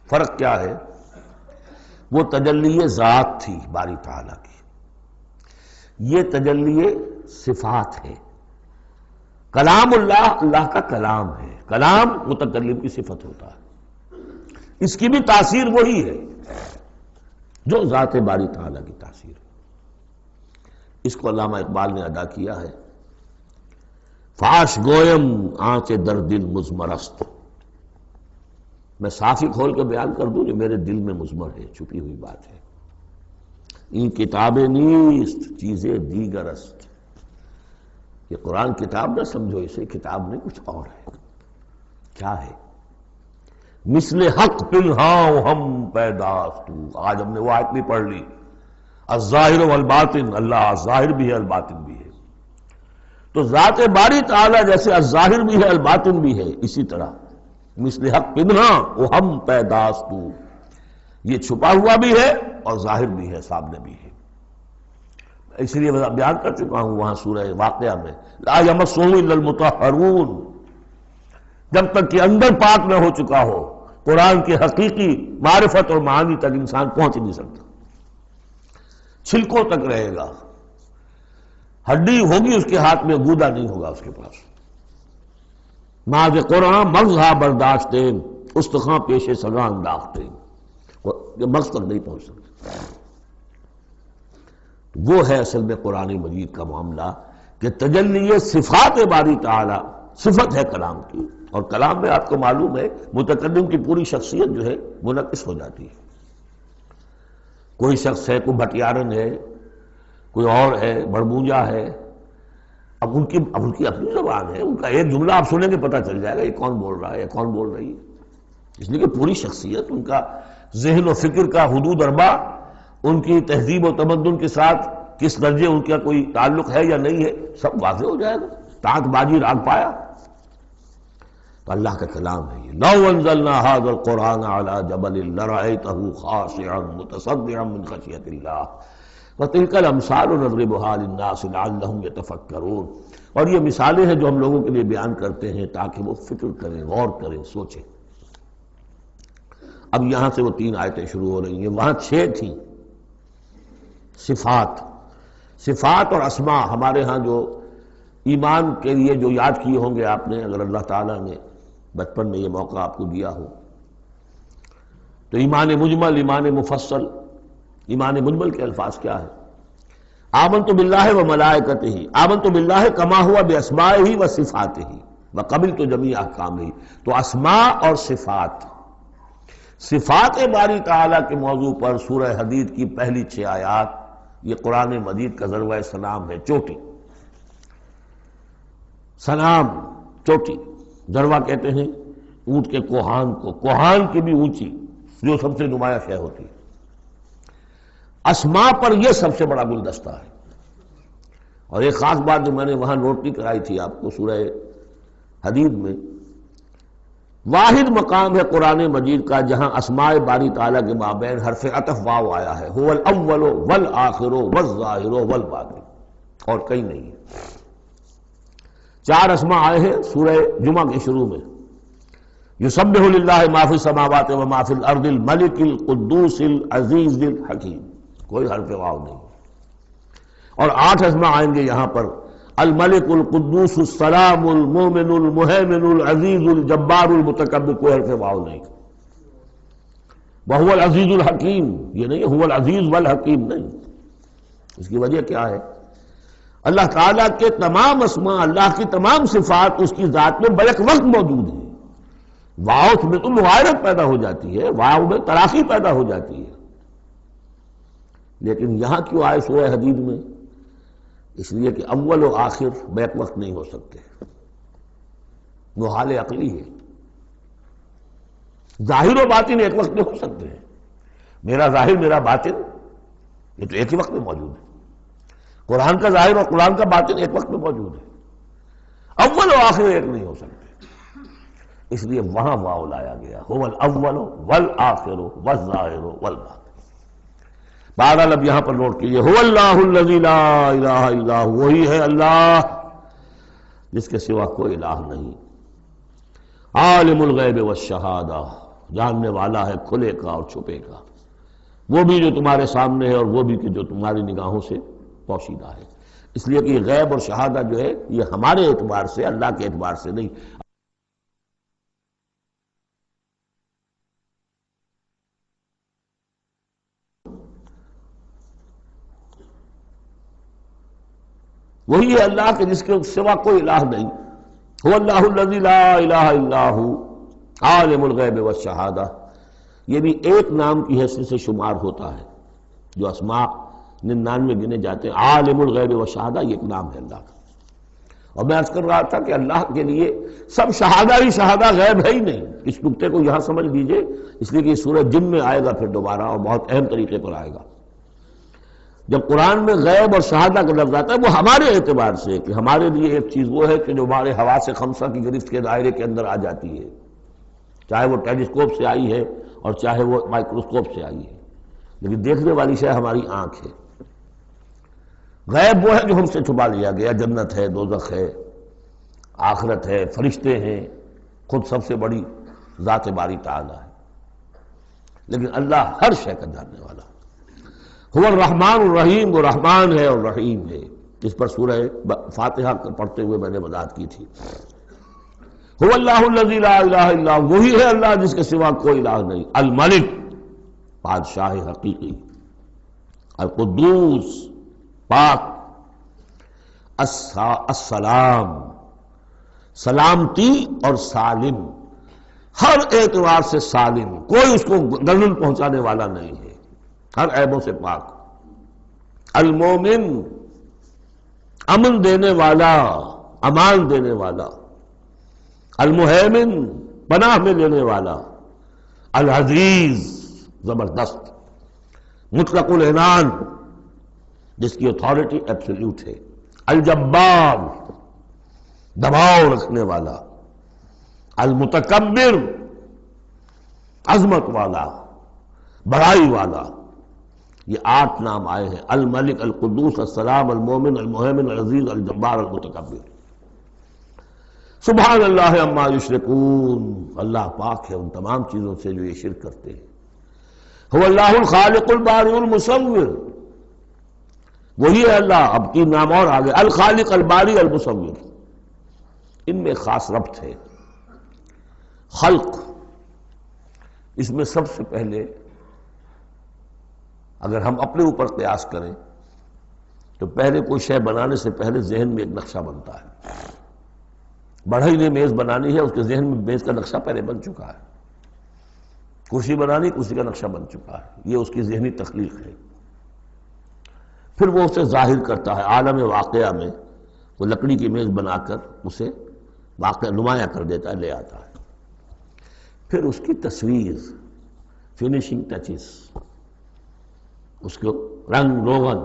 فرق کیا ہے؟ وہ تجلی ذات تھی باری تعالی کی، یہ تجلی صفات ہے۔ کلام اللہ، اللہ کا کلام ہے، کلام متکلم کی صفت ہوتا ہے، اس کی بھی تاثیر وہی ہے جو ذات باری تعالیٰ کی تاثیر ہے۔ اس کو علامہ اقبال نے ادا کیا ہے، فاش گویم آنچ در دل مضمرست، میں صافی کھول کے بیان کر دوں جو میرے دل میں مضمر ہے، چھپی ہوئی بات ہے۔ این کتابیں نیست چیزیں دیگر است، یہ قرآن کتاب نہ سمجھو، اسے کتاب نہیں کچھ اور ہے۔ کیا ہے؟ مثل حق پنہاں ہم پیداست، آج ہم نے وہ آیت بھی پڑھ لی، الظاہر والباطن، اللہ ظاہر بھی ہے الباطن بھی ہے، تو ذات باری تعالیٰ جیسے الظاہر بھی ہے الباطن بھی ہے، اسی طرح مثل حق پنہاں وہ ہم پیداست، یہ چھپا ہوا بھی ہے اور ظاہر بھی ہے، سامنے بھی ہے۔ اس لیے میں بیان کر چکا ہوں وہاں سورہ واقعہ میں، لا یمسہ الا المطہرون، جب تک کہ اندر پاک نہ ہو چکا ہو قرآن کی حقیقی معرفت اور معانی تک انسان پہنچ نہیں سکتا، چھلکوں تک رہے گا، ہڈی ہوگی اس کے ہاتھ میں، گودا نہیں ہوگا اس کے پاس۔ ماذ قرآن مغزہ برداشتیں استخاں پیش سگاں انداختیں، مغز تک نہیں پہنچ سکتا۔ وہ ہے اصل میں قرآن مجید کا معاملہ کہ تجلی صفات باری تعالی، صفت ہے کلام کی، اور کلام میں آپ کو معلوم ہے متکلم کی پوری شخصیت جو ہے منعکس ہو جاتی ہے۔ کوئی شخص ہے، کوئی بھٹیارن ہے، کوئی اور ہے، بڑبونجا ہے، اب ان کی اپنی زبان ہے، ان کا ایک جملہ آپ سنیں گے پتہ چل جائے گا یہ کون بول رہا ہے یا کون بول رہی ہے، اس لیے کہ پوری شخصیت، ان کا ذہن و فکر کا حدود اربع، ان کی تہذیب و تمدن کے ساتھ کس درجے ان کا کوئی تعلق ہے یا نہیں ہے، سب واضح ہو جائے گا، تانت بازی راگ پایا۔ تو اللہ کا کلام ہے یہ، لو انزلنا ھذا القرآن علی جبل لرأیتہ خاشعا متصدعا من خشیۃ اللہ وتلک الامثال نضربها للناس لعلهم یتفکرون، اور یہ مثالیں ہیں جو ہم لوگوں کے لیے بیان کرتے ہیں تاکہ وہ فکر کریں، غور کریں، سوچیں۔ اب یہاں سے وہ 3 آیتیں شروع ہو رہی ہیں، وہاں 6 تھیں۔ صفات اور اسماء ہمارے ہاں جو ایمان کے لیے جو یاد کیے ہوں گے آپ نے، اگر اللہ تعالیٰ نے بچپن میں یہ موقع آپ کو دیا ہو، تو ایمان مجمل، ایمان مفصل۔ ایمان مجمل کے الفاظ کیا ہے؟ آمنت باللہ و ملائکتہ، آمنت باللہ کما ہوا باسمائہ و صفاتہ وقبلت جمیع احکامہ، تو اسماء اور صفات، صفات باری تعالیٰ کے موضوع پر سورہ حدید کی پہلی 6 آیات، یہ قرآن مجید کا ذروہ سلام ہے، چوٹی، سلام چوٹی، ذروہ کہتے ہیں اونٹ کے کوہان کو، کوہان کی بھی اونچی جو سب سے نمایاں شے ہوتی ہے۔ اسماء پر یہ سب سے بڑا گلدستہ ہے، اور ایک خاص بات جو میں نے وہاں نوٹ نہیں کرائی تھی آپ کو، سورہ حدید میں واحد مقام ہے قرآن مجید کا جہاں اسماء باری تعالیٰ کے مابین حرف عطف واو آیا ہے، هو الاول والآخر والظاہر والباطن، اور کہیں نہیں ہے۔ 4 اسماء آئے ہیں سورہ جمعہ کے شروع میں، یسبح للہ ما فی السماوات و ما فی الارض الملک القدوس العزیز الحکیم، کوئی حرف واو نہیں۔ اور 8 اسماء آئیں گے یہاں پر، الملک القدوس السلام المومن المہیمن العزیز الجبار المتکبر، کوئی حرف واو نہیں۔ وَهُوَ الْعَزِيزُ الْحَكِيمُ، یہ نہیں هُوَ الْعَزِيزُ وَالْحَكِيمُ نہیں. اس کی وجہ کیا ہے؟ اللہ تعالیٰ کے تمام اسماء، اللہ کی تمام صفات اس کی ذات میں بیک وقت موجود ہیں. واؤ میں تو مغایرت پیدا ہو جاتی ہے، واؤ میں تراخی پیدا ہو جاتی ہے، لیکن یہاں کیوں آئے سورہ حدید میں؟ اس لیے کہ اول و آخر بیک وقت نہیں ہو سکتے، وہ حال عقلی ہے. ظاہر و باطن ایک وقت میں ہو سکتے ہیں. میرا ظاہر میرا باطن یہ تو ایک ہی وقت میں موجود ہے. قرآن کا ظاہر اور قرآن کا باطن ایک وقت میں موجود ہے. اول و آخر ایک نہیں ہو سکتے، اس لیے وہاں واو لایا گیا، هو الاول والآخر والظاہر والباطن. بہرحال اب یہاں پر نوٹ کیجئے، هو اللہ الذی لا الہ الا هو، وہی ہے اللہ جس کے سوا کوئی الہ نہیں. عالم الغیب والشہادہ، جاننے والا ہے کھلے کا اور چھپے کا، وہ بھی جو تمہارے سامنے ہے اور وہ بھی کہ جو تمہاری نگاہوں سے پوشیدہ ہے. اس لیے کہ غیب اور شہادہ جو ہے یہ ہمارے اعتبار سے، اللہ کے اعتبار سے نہیں. وہی ہے اللہ کے جس کے سوا کوئی الہ نہیں. هو اللہ الذی لا الہ الا هو عالم الغیب والشہادہ، یہ بھی ایک نام کی حیثیت سے شمار ہوتا ہے. جو اسماء 99 گنے جاتے ہیں، عالم الغیب والشہادہ یہ ایک نام ہے اللہ کا. اور میں عرض کر رہا تھا کہ اللہ کے لیے سب شہادہ ہی شہادہ، غیب ہے ہی نہیں. اس نقطے کو یہاں سمجھ لیجئے، اس لیے کہ یہ سورہ جن میں آئے گا پھر دوبارہ، اور بہت اہم طریقے پر آئے گا. جب قرآن میں غیب اور شہادہ کا لفظ آتا ہے وہ ہمارے اعتبار سے، کہ ہمارے لیے ایک چیز وہ ہے کہ جو ہمارے حواس خمسہ کی گرفت کے دائرے کے اندر آ جاتی ہے، چاہے وہ ٹیلیسکوپ سے آئی ہے اور چاہے وہ مائکروسکوپ سے آئی ہے، لیکن دیکھنے والی شے ہماری آنکھ ہے. غیب وہ ہے جو ہم سے چھپا لیا گیا، جنت ہے، دوزخ ہے، آخرت ہے، فرشتے ہیں، خود سب سے بڑی ذات باری تعالی ہے. لیکن اللہ ہر شے کا جاننے والا. هو الرحمن الرحیم، وہ رحمان ہے اور رحیم ہے. اس پر سورہ فاتحہ پڑھتے ہوئے میں نے وضاحت کی تھی. هو اللہ الذی لا الہ الا هو، وہی ہے اللہ جس کے سوا کوئی الہ نہیں. الملک، بادشاہ حقیقی. القدوس، پاک. السلام، سلامتی اور سالم، ہر اعتبار سے سالم، کوئی اس کو گردن پہنچانے والا نہیں ہے، ہر عیبوں سے پاک. المومن، امن دینے والا، امان دینے والا. المہیمن، پناہ میں لینے والا. العزیز، زبردست. مطلق العنان، جس کی اتھارٹی ایبسلیوٹ ہے. الجبار، دباؤ رکھنے والا. المتکبر، عظمت والا، بڑائی والا. یہ 8 نام آئے ہیں. الملک، القدوس، السلام، المومن، المہیمن، العزیز، الجبار، المتکبر. سبحان اللہ عما یشرکون، اللہ پاک ہے ان تمام چیزوں سے جو یہ شرک کرتے ہیں. هو اللہ الخالق البارئ المصور، وہی ہے اللہ. اب 3 نام اور آگے، الخالق، الباری، المصور. ان میں خاص ربط ہے. خلق، اس میں سب سے پہلے اگر ہم اپنے اوپر قیاس کریں تو پہلے کوئی شے بنانے سے پہلے ذہن میں ایک نقشہ بنتا ہے. بڑھئی نے میز بنانی ہے، اس کے ذہن میں میز کا نقشہ پہلے بن چکا ہے. کرسی بنانی، کرسی کا نقشہ بن چکا ہے. یہ اس کی ذہنی تخلیق ہے. پھر وہ اسے ظاہر کرتا ہے عالم واقعہ میں. وہ لکڑی کی میز بنا کر اسے واقعہ نمایاں کر دیتا ہے، لے آتا ہے. پھر اس کی تصویر، فنیشنگ ٹچز، اس کو رنگ روغن.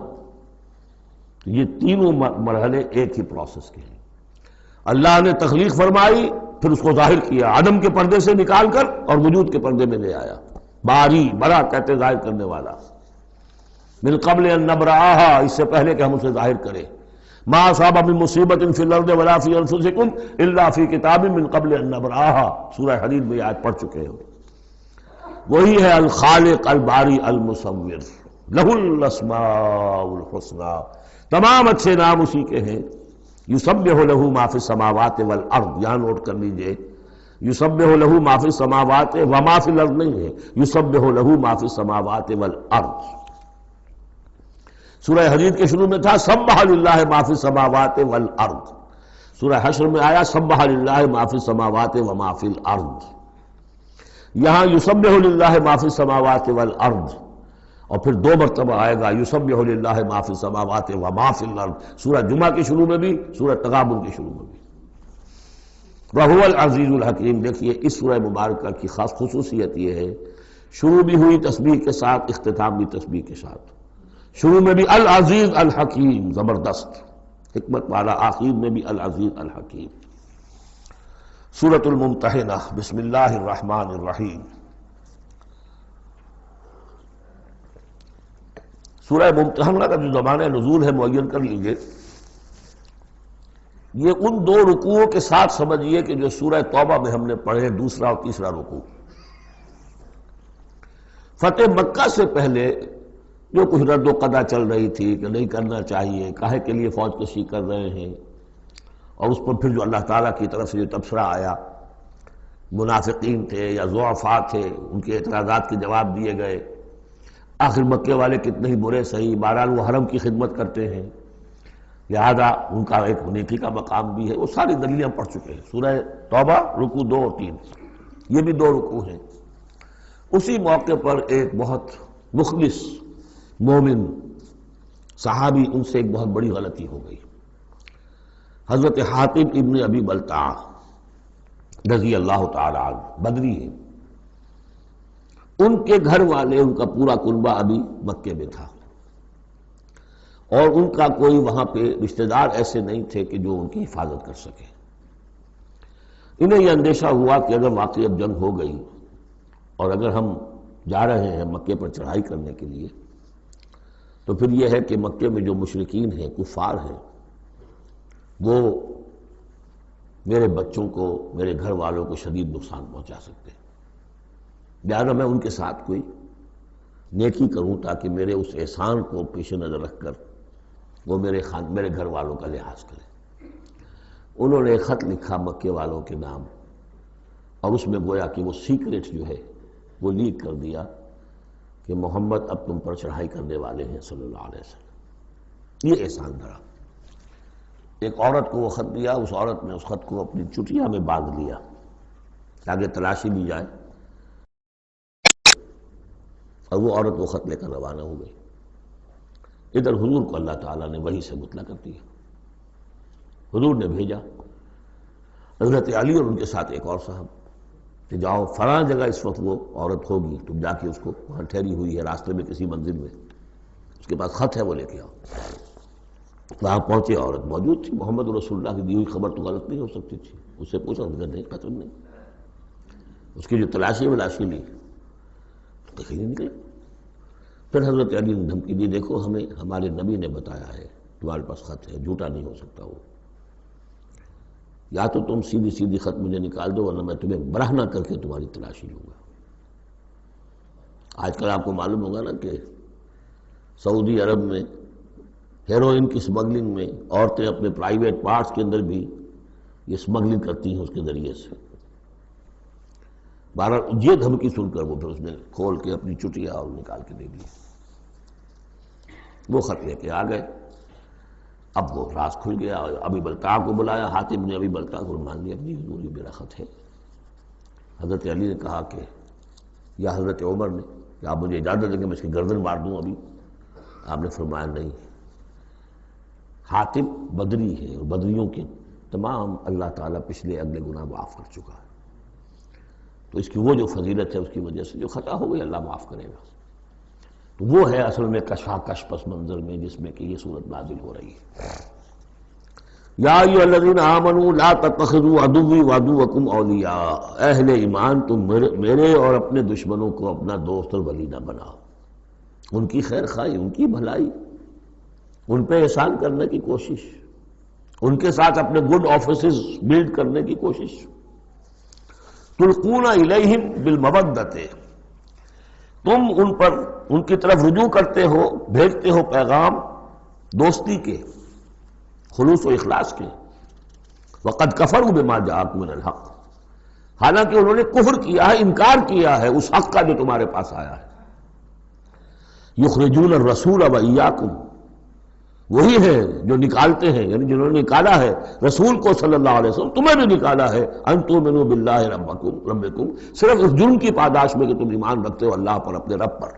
یہ تینوں مرحلے ایک ہی پروسیس کے ہیں. اللہ نے تخلیق فرمائی، پھر اس کو ظاہر کیا، عدم کے پردے سے نکال کر اور وجود کے پردے میں لے آیا. باری، بڑا کہتے ظاہر کرنے والا. من قبل ان نبرأہا، اس سے پہلے کہ ہم اسے ظاہر کریں. ما اصاب من مصیبت فی الارض ولا فی انفسکم الا فی کتاب من قبل ان نبرأہا، سورہ حدید میں آیت پڑھ چکے ہو. وہی ہے الخالق، الباری، المصور. لہ الاسماء الحسنی، تمام اچھے نام اسی کے ہیں. یسبح لہ ما فی السماوات والارض، یہاں نوٹ کر لیجئے یسبح لہ ما فی السماوات و ما فی الارض نہیں ہے، یسبح لہ ما فی السماوات والارض۔ سورہ حدید کے شروع میں تھا سبح للہ ما فی السماوات والارض، سورہ حشر میں آیا سبح للہ ما فی السماوات و ما فی الارض۔ یہاں یسبح للہ ما فی السماوات والارض، اور پھر 2 مرتبہ آئے گا یسبح للہ ما فی السماوات و ما فی الارض، سورہ جمعہ کے شروع میں بھی، سورہ تغابن کے شروع میں بھی۔ وَهُوَ الْعَزِيزُ الْحَكِيمُ۔ دیکھیے اس سورہ مبارکہ کی خاص خصوصیت یہ ہے، شروع بھی ہوئی تسبیح کے ساتھ، اختتام بھی تسبیح کے ساتھ، شروع میں بھی العزیز الحکیم، زبردست حکمت والا، آخر میں بھی العزیز الحکیم۔ سورۃ الممتحنہ، بسم اللہ الرحمن الرحیم۔ سورہ ممتحنہ کا جو زمانہ نزول ہے معین کر لیجئے، یہ ان 2 رکوعوں کے ساتھ سمجھیے کہ جو سورہ توبہ میں ہم نے پڑھے، دوسرا اور تیسرا رکوع۔ فتح مکہ سے پہلے جو کچھ رد و قضا چل رہی تھی کہ نہیں کرنا چاہیے، کاہے کے لیے فوج کشی کر رہے ہیں، اور اس پر پھر جو اللہ تعالیٰ کی طرف سے جو تبصرہ آیا، منافقین تھے یا ضعفاء تھے، ان کے اعتراضات کے جواب دیے گئے، آخر مکے والے کتنے ہی برے صحیح، بہرحال وہ حرم کی خدمت کرتے ہیں، لہذا ان کا ایک نیکی کا مقام بھی ہے، وہ ساری دلیلیں پڑھ چکے ہیں۔ سورہ توبہ رکوع 2 اور 3، یہ بھی 2 رکوع ہیں۔ اسی موقع پر ایک بہت مخلص مومن صحابی، ان سے ایک بہت بڑی غلطی ہو گئی۔ حضرت حاطب ابن ابی بلتع رضی اللہ تعالی عنہ، بدری ہیں، ان کے گھر والے، ان کا پورا کنبہ ابھی مکے میں تھا، اور ان کا کوئی وہاں پہ رشتہ دار ایسے نہیں تھے کہ جو ان کی حفاظت کر سکے۔ انہیں یہ اندیشہ ہوا کہ اگر واقعی اب جنگ ہو گئی اور اگر ہم جا رہے ہیں مکے پر چڑھائی کرنے کے لیے، تو پھر یہ ہے کہ مکے میں جو مشرکین ہیں، کفار ہیں، وہ میرے بچوں کو، میرے گھر والوں کو شدید نقصان پہنچا سکتے ہیں، لہٰذا میں ان کے ساتھ کوئی نیکی کروں تاکہ میرے اس احسان کو پیش نظر رکھ کر وہ میرے گھر والوں کا لحاظ کریں۔ انہوں نے ایک خط لکھا مکے والوں کے نام، اور اس میں گویا کہ وہ سیکریٹ جو ہے وہ لیک کر دیا کہ محمد اب تم پر چڑھائی کرنے والے ہیں صلی اللہ علیہ وسلم۔ یہ احسان دھرا۔ ایک عورت کو وہ خط دیا، اس عورت نے اس خط کو اپنی چٹیا میں باندھ لیا تاکہ تلاشی لی جائے، اور وہ عورت وہ خط لے کر روانہ ہو گئی۔ ادھر حضور کو اللہ تعالیٰ نے وحی سے مطلع کر دیا۔ حضور نے بھیجا حضرت علی اور ان کے ساتھ ایک اور صاحب کہ جاؤ فلاں جگہ اس وقت وہ عورت ہوگی، تم جا کے اس کو وہاں ٹھہری ہوئی ہے راستے میں کسی منزل میں، اس کے پاس خط ہے، وہ لے کے آؤ۔ وہاں پہنچے، عورت موجود تھی، محمد رسول اللہ کی دی ہوئی خبر تو غلط نہیں ہو سکتی تھی۔ اس سے پوچھا، نہیں قتل نہیں۔ اس کی جو تلاشی لی تو کہیں نہیں نکلے۔ پھر حضرت علی نے دھمکی دی، دیکھو ہمیں ہمارے نبی نے بتایا ہے تمہارے پاس خط ہے، جھوٹا نہیں ہو سکتا وہ، یا تو تم سیدھی سیدھی خط مجھے نکال دو ورنہ میں تمہیں برہنہ کر کے تمہاری تلاشی لوں گا۔ آج کل آپ کو معلوم ہوگا نا کہ سعودی عرب میں ہیروئن کی سمگلنگ میں عورتیں اپنے پرائیویٹ پارٹس کے اندر بھی یہ سمگلنگ کرتی ہیں اس کے ذریعے سے۔ بہرحال یہ دھمکی سن کر وہ پھر اس نے کھول کے اپنی چٹیا اور نکال کے دے دی، وہ خط لے کے آ گئے۔ اب وہ راز کھل گیا، ابی بلتع کو بلایا، حاتم نے ابی بلتع کو مان لیا، جی حضور یہ میرا خط ہے۔ حضرت علی نے کہا کہ یا حضرت عمر نے کہ آپ مجھے اجازت دیں کہ میں اس کی گردن مار دوں ابھی؟ آپ نے فرمایا نہیں، حاتم بدری ہے اور بدریوں کے تمام اللہ تعالیٰ پچھلے اگلے گناہ معاف کر چکا ہے، تو اس کی وہ جو فضیلت ہے اس کی وجہ سے جو خطا ہو گئی اللہ معاف کرے گا۔ تو وہ ہے اصل میں کشاکش پس منظر میں جس میں کہ یہ صورت نازل ہو رہی ہے۔ یا ایھا الذین آمنوا لا تتخذوا عدوی وعدوکم اولیاء، اہل ایمان تم میرے اور اپنے دشمنوں کو اپنا دوست اور ولی نہ بناؤ۔ ان کی خیر خواہی، ان کی بھلائی، ان پہ احسان کرنے کی کوشش، ان کے ساتھ اپنے گڈ آفیسز بلڈ کرنے کی کوشش۔ تلقون الیہم بالمودۃ، تم ان پر ان کی طرف رجوع کرتے ہو، بھیجتے ہو پیغام دوستی کے، خلوص و اخلاص کے۔ وقد کفروا بما جاءکم من الحق، حالانکہ انہوں نے کفر کیا ہے، انکار کیا ہے اس حق کا جو تمہارے پاس آیا ہے۔ یخرجون الرسول وایاکم، وہی ہیں جو نکالتے ہیں، یعنی جنہوں نے نکالا ہے رسول کو صلی اللہ علیہ وسلم، تمہیں بھی نکالا ہے، ان تؤمنوا باللہ ربکم، صرف اس جرم کی پاداش میں کہ تم ایمان رکھتے ہو اللہ پر، اپنے رب پر۔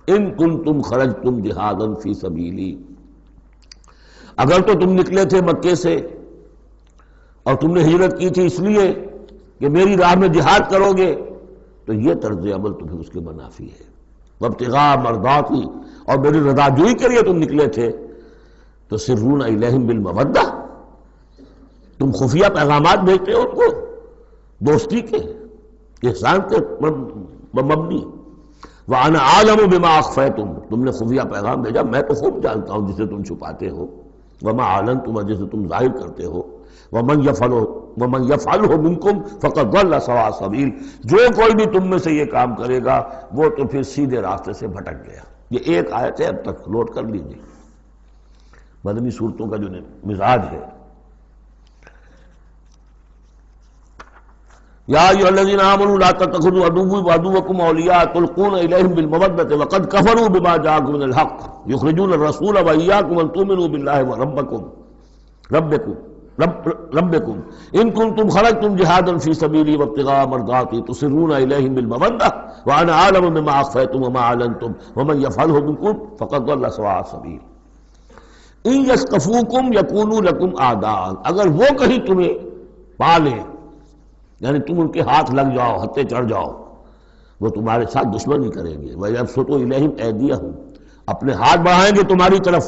ان کنتم خرجتم جہادا فی سبیلی، اگر تو تم نکلے تھے مکے سے اور تم نے ہجرت کی تھی اس لیے کہ میری راہ میں جہاد کرو گے، تو یہ طرز عمل تمہیں اس کے منافی ہے۔ وابتغاء مرضاتی، اور میری رضا جوئی کے لیے تم نکلے تھے، تو سرون الیہم بالمودہ، تم خفیہ پیغامات بھیجتے ہو ان کو دوستی کے، احسان کے مبنی۔ وَأَنَا أَعْلَمُ بِمَا أَخْفَيْتُمْ، تم نے خفیہ پیغام بھیجا، میں تو خوب جانتا ہوں جسے تم چھپاتے ہو، وَمَا أَعْلَنْتُمْ، اور جسے تم ظاہر کرتے ہو، وَمَنْ يَفْعَلْهُ مِنْكُمْ فَقَدْ ضَلَّ سَوَاءَ السَّبِيلِ، جو کوئی بھی تم میں سے یہ کام کرے گا وہ تو پھر سیدھے راستے سے بھٹک گیا۔ یہ ایک آیت ہے، اب تک نوٹ کر لیجیے مدنی صورتوں کا جو مزاج ہے۔ یا ایھا الذین آمنوا لا تتخذوا عدوی وعدوکم اولیاء تلقون الیہم بالمودۃ وقد کفروا بما جاءکم من الحق یخرجون الرسول وایاکم ان تؤمنوا باللہ ربکم ان کنتم خرجتم جہادا فی سبیلی وابتغاء مرضاتی تسرون الیہم بالمودۃ وانا اعلم بما اخفیتم وما اعلنتم ومن یفعلہ منکم فقد ضل سواء السبیل۔ ان یثقفوکم یکونوا لکم اعداء، اگر وہ کہیں تمہیں پا لیں، یعنی تم ان کے ہاتھ لگ جاؤ، ہتھے چڑھ جاؤ، وہ تمہارے ساتھ دشمنی کریں گے۔ وَيَبْسُطُوا إِلَيْهِمْ أَيْدِيَهُمْ، اپنے ہاتھ بڑھائیں گے تمہاری طرف،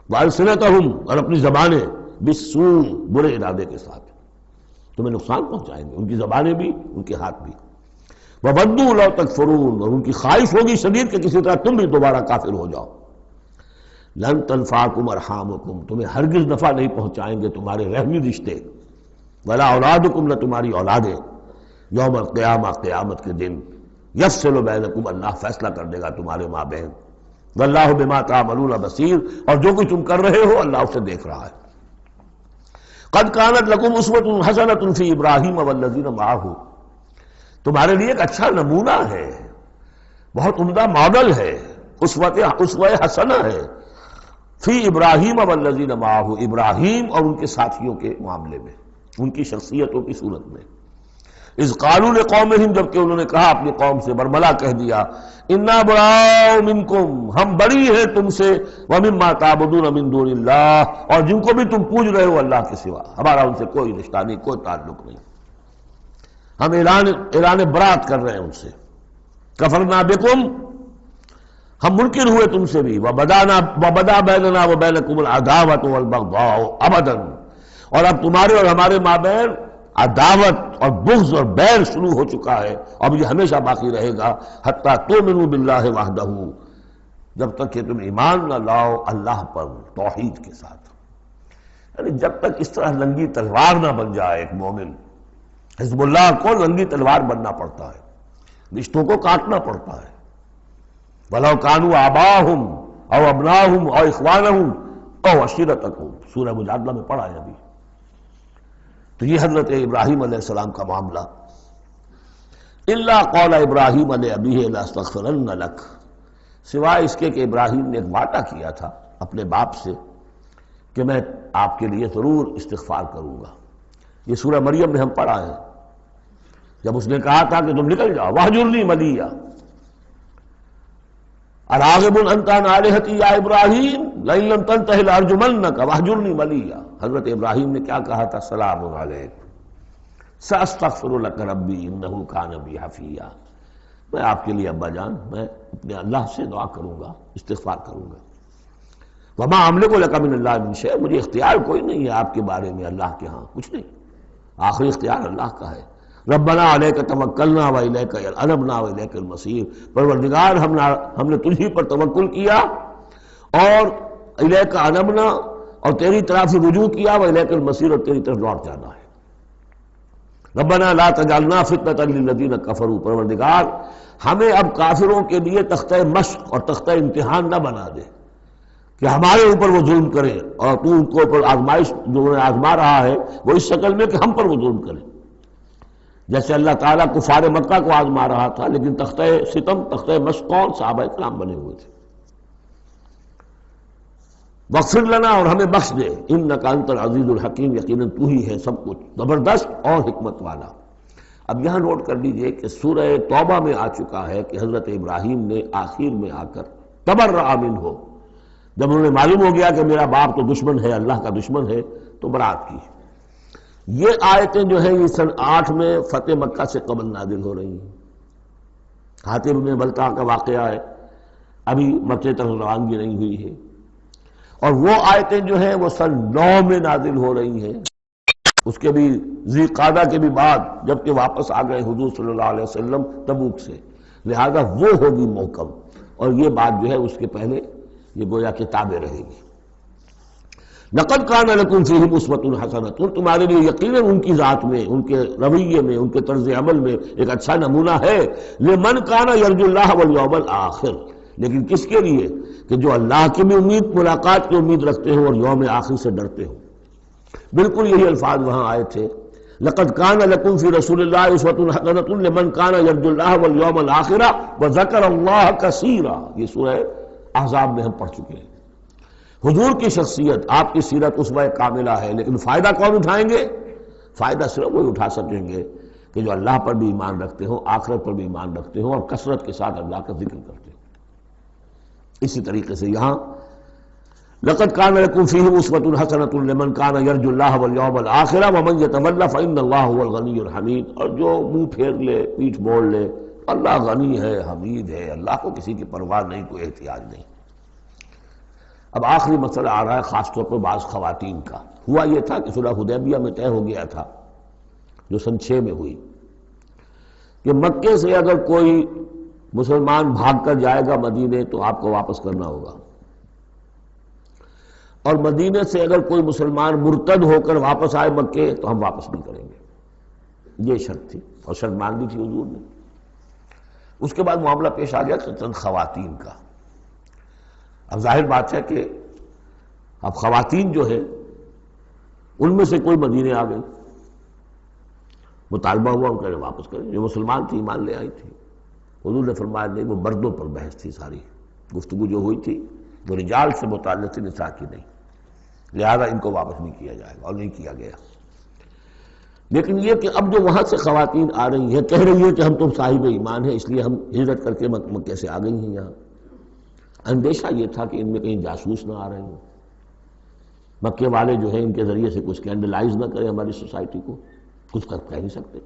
وَأَلْسِنَتَهُمْ، اور اپنی زبانیں، بِالسُّوءِ، برے ارادے کے ساتھ تمہیں نقصان پہنچائیں گے، ان کی زبانیں بھی ان کے ہاتھ بھی۔ وَوَدُّوا لَوْ تَكْفُرُونَ، اور ان کی خواہش ہوگی شدید کہ کسی طرح تم بھی دوبارہ کافر ہو جاؤ۔ لَن تَنفَعَكُمْ أَرْحَامُكُمْ، تمہیں ہرگز نفع نہیں پہنچائیں گے تمہارے رحمی رشتے، ولا اولادکم، نہ تمہاری اولادیں، یوم القیامہ، قیامت کے دن، یفصل بینکم، اللہ فیصلہ کر دے گا تمہارے مابین، واللہ بما تعملون بصیر، اور جو کچھ تم کر رہے ہو اللہ اسے دیکھ رہا ہے۔ قد کانت لکم اسوۃ حسنۃ فی ابراہیم والذین معہ، تمہارے لیے ایک اچھا نمونہ ہے، بہت عمدہ ماڈل ہے، اسوہ حسنہ ہے، فی ابراہیم والذین معہ، ابراہیم اور ان کے ساتھیوں کے معاملے میں، ان کی شخصیتوں کی صورت میں۔ اذ قالوا لقومہم، جبکہ انہوں نے کہا اپنی قوم سے، برملا کہہ دیا، انا براء منکم، ہم بری ہیں تم سے، ومما تعبدون من دون اللہ، اور جن کو بھی تم پوج رہے ہو اللہ کے سوا، ہمارا ان سے کوئی رشتہ نہیں، کوئی تعلق نہیں، ہم اعلان برات کر رہے ہیں ان سے۔ کفرنا بکم، ہم منکر ہوئے تم سے بھی، وبدا بیننا وبینکم العداوۃ والبغضاء ابدا، اور اب تمہارے اور ہمارے مابین عداوت اور بغض اور بیر شروع ہو چکا ہے، اب یہ ہمیشہ باقی رہے گا، حتیٰ تؤمنوا باللہ وحدہ، جب تک کہ تم ایمان نہ لاؤ اللہ پر توحید کے ساتھ، یعنی جب تک اس طرح ننگی تلوار نہ بن جائے ایک مومن۔ حزب اللہ کو ننگی تلوار بننا پڑتا ہے، رشتوں کو کاٹنا پڑتا ہے، وَلَوْ كَانُوا آبَاءَهُمْ أَوْ أَبْنَاءَهُمْ أَوْ إِخْوَانَهُمْ أَوْ عَشِيرَتَهُمْ، سورہ مجادلہ میں پڑھا ہے ابھی۔ تو یہ حضرت ابراہیم علیہ السلام کا معاملہ، إِلَّا قَالَ إِبْرَاهِيمَ لِأَبِيهِ لَأَسْتَغْفِرَنَّ لَكَ، سوائے اس کے کہ ابراہیم نے ایک وعدہ کیا تھا اپنے باپ سے کہ میں آپ کے لیے ضرور استغفار کروں گا۔ یہ سورہ مریم میں ہم پڑھا ہے، جب اس نے کہا تھا کہ تم نکل جاؤ، وَاهْجُرْنِي مَلِيًّا، اراغب انت عن آلہتی یا ابراہیم لئن لم تنتہ لارجمنک واہجرنی ملیہ، حضرت ابراہیم نے کیا کہا تھا؟ سلام علیک ساستغفر لک ربی انہ کان بی حفیہ، میں آپ کے لیے ابا جان، میں اپنے اللہ سے دعا کروں گا، استغفار کروں گا۔ وما املک لک من اللہ من شیء، مجھے اختیار کوئی نہیں ہے آپ کے بارے میں اللہ کے ہاں، کچھ نہیں، آخری اختیار اللہ کا ہے۔ ربنا علیک توکلنا والیک انبنا والیک المصیر، پروردگار ہم نے تجھی پر توکل کیا اور الیک انبنا، اور تیری طرف رجوع کیا، والیک المصیر، اور تیری طرف لوٹ جانا ہے۔ ربنا لا تجعلنا فتنۃ للذین کفروا، پروردگار ہمیں اب کافروں کے لیے تختہ مشق اور تختہ امتحان نہ بنا دے کہ ہمارے اوپر وہ ظلم کریں، اور تو ان کو اوپر آزمائش جو انہیں آزما رہا ہے وہ اس شکل میں کہ ہم پر وہ ظلم کریں۔ جیسے اللہ تعالیٰ کفار مکہ کو آزما رہا تھا، لیکن تختہ ستم، تختہ مشق کون؟ صحابہ کرام بنے ہوئے تھے۔ وغفر لنا، اور ہمیں بخش دے، انک انت العزیز الحکیم، یقیناً تو ہی ہے سب کچھ زبردست اور حکمت والا۔ اب یہاں نوٹ کر لیجئے کہ سورہ توبہ میں آ چکا ہے کہ حضرت ابراہیم نے آخر میں آ کر تبرأ منہ، جب انہوں نے معلوم ہو گیا کہ میرا باپ تو دشمن ہے، اللہ کا دشمن ہے، تو برات کی۔ یہ آیتیں جو ہیں یہ سن 8 میں فتح مکہ سے قبل نازل ہو رہی ہیں۔ حاطب بن بلتع کا واقعہ ہے، ابھی مکے تک روانگی نہیں ہوئی ہے، اور وہ آیتیں جو ہیں وہ سن 9 میں نازل ہو رہی ہیں، اس کے بھی ذی قعدہ کے بھی بعد، جبکہ واپس آ گئے حضور صلی اللہ علیہ وسلم تبوک سے، لہذا وہ ہوگی محکم، اور یہ بات جو ہے اس کے پہلے یہ گویا کتابیں رہے گی۔ لقد کان لکم فیہم اسوۃ حسنۃ، تمہارے لیے یقیناً ان کی ذات میں، ان کے رویے میں، ان کے طرز عمل میں ایک اچھا نمونہ ہے، لمن کان یرجو اللہ والیوم الآخر، لیکن کس کے لیے؟ کہ جو اللہ کی بھی امید، ملاقات کی امید رکھتے ہو اور یوم آخر سے ڈرتے ہو۔ بالکل یہی الفاظ وہاں آئے تھے، لقد کان لکم فی رسول اللہ اسوۃ حسنۃ لمن کان یرجو اللہ والیوم الآخر وذکر اللہ کثیرا، یہ سورہ احزاب میں ہم پڑھ چکے ہیں۔ حضور کی شخصیت، آپ کی سیرت اسوہ کاملہ ہے، لیکن فائدہ کون اٹھائیں گے؟ فائدہ صرف وہی اٹھا سکیں گے کہ جو اللہ پر بھی ایمان رکھتے ہوں، آخرت پر بھی ایمان رکھتے ہوں، اور کثرت کے ساتھ اللہ کا ذکر کرتے ہوں۔ اسی طریقے سے یہاں لقد کان لکم فیہم اسوۃ حسنۃ لمن کان یرجو اللہ والیوم الآخر ومن یتولی فإن اللہ هو الغنی الحمید، اور جو منہ پھیر لے، پیٹھ موڑ لے، اللہ غنی ہے، حمید ہے، اللہ کو کسی کی پرواہ نہیں، کوئی احتیاج نہیں۔ اب آخری مسئلہ آ رہا ہے خاص طور پر بعض خواتین کا۔ ہوا یہ تھا کہ صلح حدیبیہ میں طے ہو گیا تھا، جو سن 6 میں ہوئی، کہ مکے سے اگر کوئی مسلمان بھاگ کر جائے گا مدینے تو آپ کو واپس کرنا ہوگا، اور مدینے سے اگر کوئی مسلمان مرتد ہو کر واپس آئے مکے تو ہم واپس نہیں کریں گے۔ یہ شرط تھی، اور شرط مان لی تھی حضور نے۔ اس کے بعد معاملہ پیش آ گیا چند خواتین کا۔ اب ظاہر بات ہے کہ اب خواتین جو ہے ان میں سے کوئی مدینے آ گئی، مطالبہ ہوا ان کا واپس کریں، جو مسلمان تھی ایمان لے آئی تھی۔ حضور نے فرمایا نہیں، وہ مردوں پر بحث تھی، ساری گفتگو جو ہوئی تھی وہ رجال سے متعلق تھی، نساء کی نہیں، لہذا ان کو واپس نہیں کیا جائے گا، اور نہیں کیا گیا۔ لیکن یہ کہ اب جو وہاں سے خواتین آ رہی ہیں، کہہ رہی ہیں کہ ہم تو صاحب ایمان ہیں، اس لیے ہم ہجرت کر کے مکے سے آ گئی ہیں یہاں۔ اندیشہ یہ تھا کہ ان میں کہیں جاسوس نہ آ رہے ہوں، مکے والے جو ہیں ان کے ذریعے سے کچھ اسکینڈلائز نہ کریں ہماری سوسائٹی کو، کچھ کہہ نہیں سکتے،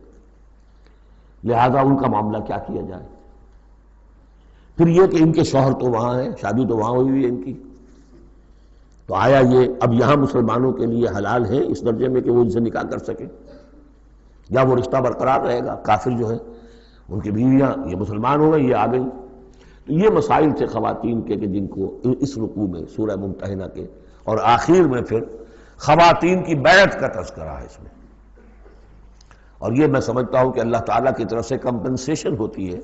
لہذا ان کا معاملہ کیا کیا جائے۔ پھر یہ کہ ان کے شوہر تو وہاں ہیں، شادی تو وہاں ہوئی ہے ان کی، تو آیا یہ اب یہاں مسلمانوں کے لیے حلال ہے اس درجے میں کہ وہ ان سے نکاح کر سکیں، یا وہ رشتہ برقرار رہے گا؟ کافر جو ہے ان کی بیویاں یہ مسلمان ہو گئی، یہ آ گئی۔ تو یہ مسائل تھے خواتین کے کہ جن کو اس رکوع میں سورہ ممتحنہ کے اور آخر میں پھر خواتین کی بیعت کا تذکرہ ہے اس میں۔ اور یہ میں سمجھتا ہوں کہ اللہ تعالیٰ کی طرف سے کمپنسیشن ہوتی ہے،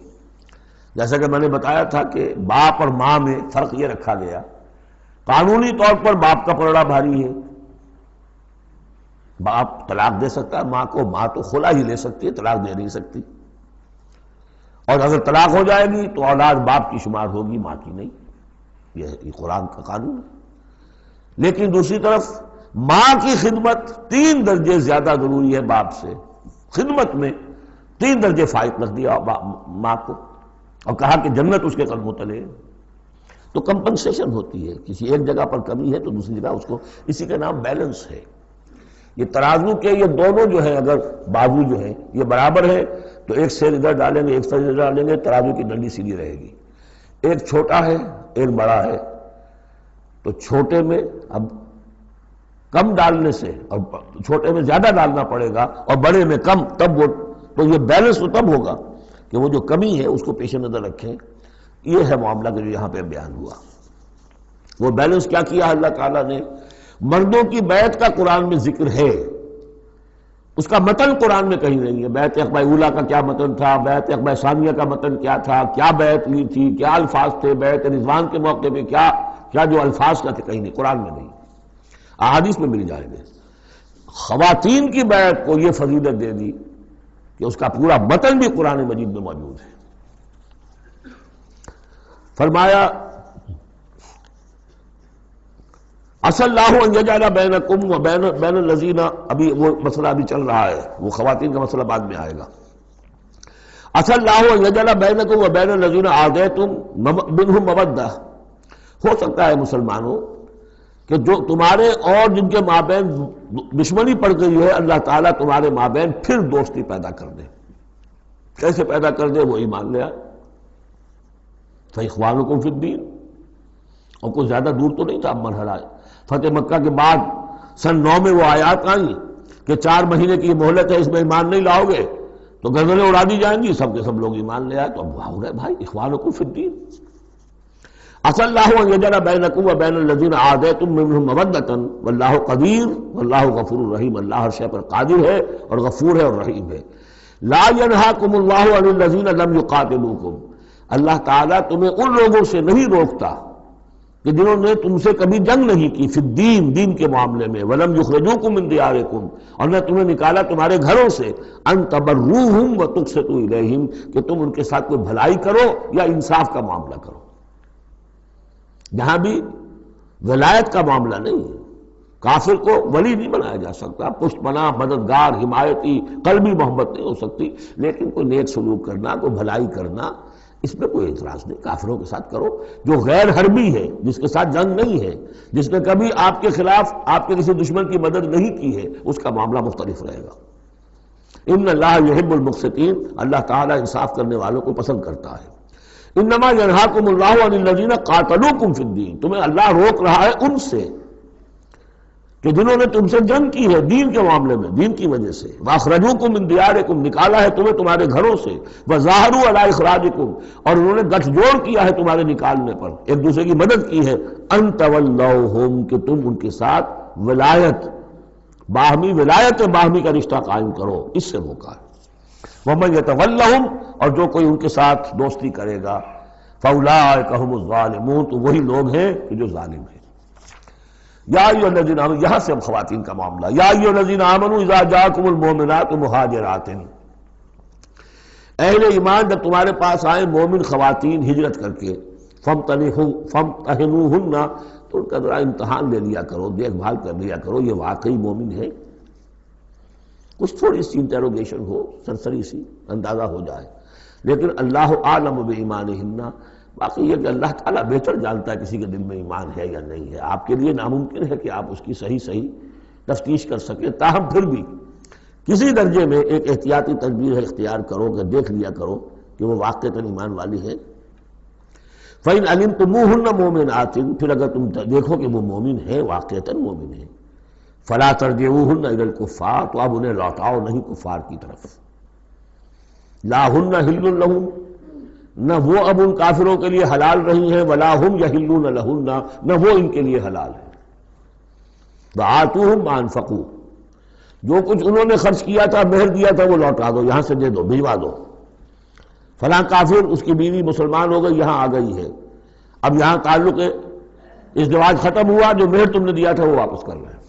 جیسا کہ میں نے بتایا تھا کہ باپ اور ماں میں فرق یہ رکھا گیا، قانونی طور پر باپ کا پلڑا بھاری ہے، باپ طلاق دے سکتا ہے ماں کو، ماں تو خلا ہی لے سکتی ہے، طلاق دے نہیں سکتی، اور اگر طلاق ہو جائے گی تو اولاد باپ کی شمار ہوگی، ماں کی نہیں، یہ قرآن کا قانون ہے۔ لیکن دوسری طرف ماں کی خدمت 3 درجے زیادہ ضروری ہے باپ سے، خدمت میں 3 درجے فائق رکھ دیا ماں کو، اور کہا کہ جنت اس کے قدموں تلے ہے۔ تو کمپنسیشن ہوتی ہے، کسی ایک جگہ پر کمی ہے تو دوسری جگہ اس کو، اسی کا نام بیلنس ہے۔ یہ ترازو کے یہ دونوں جو ہیں، اگر بازو جو ہیں یہ برابر ہے تو ایک سیر ادھر ڈالیں گے، ایک سیر ادھر ڈالیں گے، ترازو کی ڈنڈی سیدھی رہے گی۔ ایک چھوٹا ہے ایک بڑا ہے، تو چھوٹے میں اب کم ڈالنے سے، اور چھوٹے میں زیادہ ڈالنا پڑے گا اور بڑے میں کم، تب وہ، تو یہ بیلنس تو تب ہوگا کہ وہ جو کمی ہے اس کو پیش نظر رکھیں۔ یہ ہے معاملہ کہ جو یہاں پہ بیان ہوا۔ وہ بیلنس کیا کیا اللہ تعالیٰ نے؟ مردوں کی بیعت کا قرآن میں ذکر ہے، اس کا متن قرآن میں کہیں نہیں ہے۔ بیعت عقبہ اولیٰ کا کیا متن تھا، بیعت عقبہ ثانیہ کا متن کیا تھا، کیا بیعت لی تھی، کیا الفاظ تھے، بیعت رضوان کے موقع پہ کیا جو الفاظ کا تھے، کہیں نہیں، قرآن میں نہیں، احادیث میں مل جائیں گے۔ خواتین کی بیعت کو یہ فضیلت دے دی کہ اس کا پورا متن بھی قرآن مجید میں موجود ہے۔ فرمایا عسى اللہ ان یجعل بینکم وبین الذین، ابھی وہ مسئلہ ابھی چل رہا ہے، وہ خواتین کا مسئلہ بعد میں آئے گا۔ عسى اللہ ان یجعل بینکم وبین الذین عادیتم منہم مودہ، ہو سکتا ہے مسلمانوں کہ جو تمہارے اور جن کے مابین دشمنی پڑ گئی ہے اللہ تعالیٰ تمہارے مابین پھر دوستی پیدا کر دے۔ کیسے پیدا کر دے؟ وہ ایمان لے آئے۔ فإخوانکم فی الدین، اور کوئی زیادہ دور تو نہیں تھا مرحلہ فتح مکہ کے بعد سن 9 میں وہ آیات آئیں کہ 4 مہینے کی مہلت ہے، اس میں ایمان نہیں لاؤ گے تو گردنیں اڑا دی جائیں گی، سب کے سب لوگ ایمان لے آئے۔ تو اب ہو گئے بھائی اخوانکم فی الدین۔ عسى اللہ ان یجعل بینکم وبین الذین عادیتم منہم مودۃ واللہ قدیر واللہ غفور رحیم، اللہ ہر شے پر قادر ہے اور غفور ہے اور رحیم ہے۔ لا ینہاکم اللہ عن الذین لم یقاتلوکم، اللہ تعالیٰ تمہیں ان لوگوں سے نہیں روکتا کہ جنہوں نے تم سے کبھی جنگ نہیں کی، فی الدین، دین کے معاملے میں، ولم یخرجوکم من دیارکم، اور نہ تمہیں نکالا تمہارے گھروں سے، ان تبروہم وتقسطوا الیہم، کہ تم ان کے ساتھ کوئی بھلائی کرو یا انصاف کا معاملہ کرو۔ یہاں بھی ولایت کا معاملہ نہیں ہے، کافر کو ولی نہیں بنایا جا سکتا، پشت پناہ، مددگار، حمایتی، قلبی محبت نہیں ہو سکتی، لیکن کوئی نیک سلوک کرنا، کوئی بھلائی کرنا، اس میں کوئی اعتراض نہیں، کافروں کے ساتھ کرو۔ جو غیر حربی ہے، جس کے ساتھ جنگ نہیں ہے، جس نے کبھی آپ کے خلاف آپ کے کسی دشمن کی مدد نہیں کی ہے، اس کا معاملہ مختلف رہے گا۔ ان اللہ یحب المقسطین، اللہ تعالیٰ انصاف کرنے والوں کو پسند کرتا ہے۔ انما ینہاکم اللہ عن الذین قاتلوکم فی الدین، تمہیں اللہ روک رہا ہے ان سے کہ جنہوں نے تم سے جنگ کی ہے دین کے معاملے میں، دین کی وجہ سے، واخرجوکم من دیارکم، نکالا ہے تمہیں تمہارے گھروں سے، وظاہروا علی اخراجکم، اور انہوں نے گٹھ جوڑ کیا ہے تمہارے نکالنے پر، ایک دوسرے کی مدد کی ہے، ان تولوہم، کہ تم ان کے ساتھ ولایت، باہمی ولایت، باہمی کا رشتہ قائم کرو، اس سے روکا ہے۔ ومن یتولہم، اور جو کوئی ان کے ساتھ دوستی کرے گا، فاولئک ھم الظالمون، تو وہی لوگ ہیں کہ جو ظالم ہیں۔ یا ایھا الذین آمنوا، یہاں سے اب خواتین کا معاملہ، یا ایھا الذین آمنوا اذا جاءکم المؤمنات مہاجرات، اہل ایمان جب تمہارے پاس آئیں مومن خواتین ہجرت کر کے، فامتحنوہن، تو ان کا ذرا امتحان لے لیا کرو، دیکھ بھال کر لیا کرو یہ واقعی مومن ہے، کچھ تھوڑی سی انٹروگیشن ہو، سرسری سی اندازہ ہو جائے، لیکن اللہ اعلم بایمانہن، باقی یہ کہ اللہ تعالیٰ بہتر جانتا ہے کسی کے دل میں ایمان ہے یا نہیں ہے، آپ کے لیے ناممکن ہے کہ آپ اس کی صحیح تفتیش کر سکیں، تاہم پھر بھی کسی درجے میں ایک احتیاطی تدبیر اختیار کرو کہ دیکھ لیا کرو کہ وہ واقعتاً ایمان والی ہے۔ فَإِنْ عَلِمْتُمُوهُنَّ مُؤْمِنَاتٍ، پھر اگر تم دیکھو کہ وہ مومن ہے، واقعتاً مومن ہے، فَلَا تَرْجِعُوهُنَّ إِلَى الْكُفَّارِ، تو اب انہیں لوٹاؤ نہیں کفار کی طرف، لَا هُنَّ حِلٌّ لَهُمْ، نہ وہ اب ان کافروں کے لیے حلال رہی ہیں، وَلَا هُمْ يَحِلُّونَ لَهُنَّ، نہ وہ ان کے لیے حلال ہے۔ وَآتُوهُمْ مَا أَنفَقُوا، جو کچھ انہوں نے خرچ کیا تھا، مہر دیا تھا، وہ لوٹا دو، یہاں سے دے دو، بھجوا دو۔ فلاں کافر، اس کی بیوی مسلمان ہو گئی، یہاں آ گئی ہے، اب یہاں تعلق ازدواج ختم ہوا، جو مہر تم نے دیا تھا وہ واپس کر رہے ہیں۔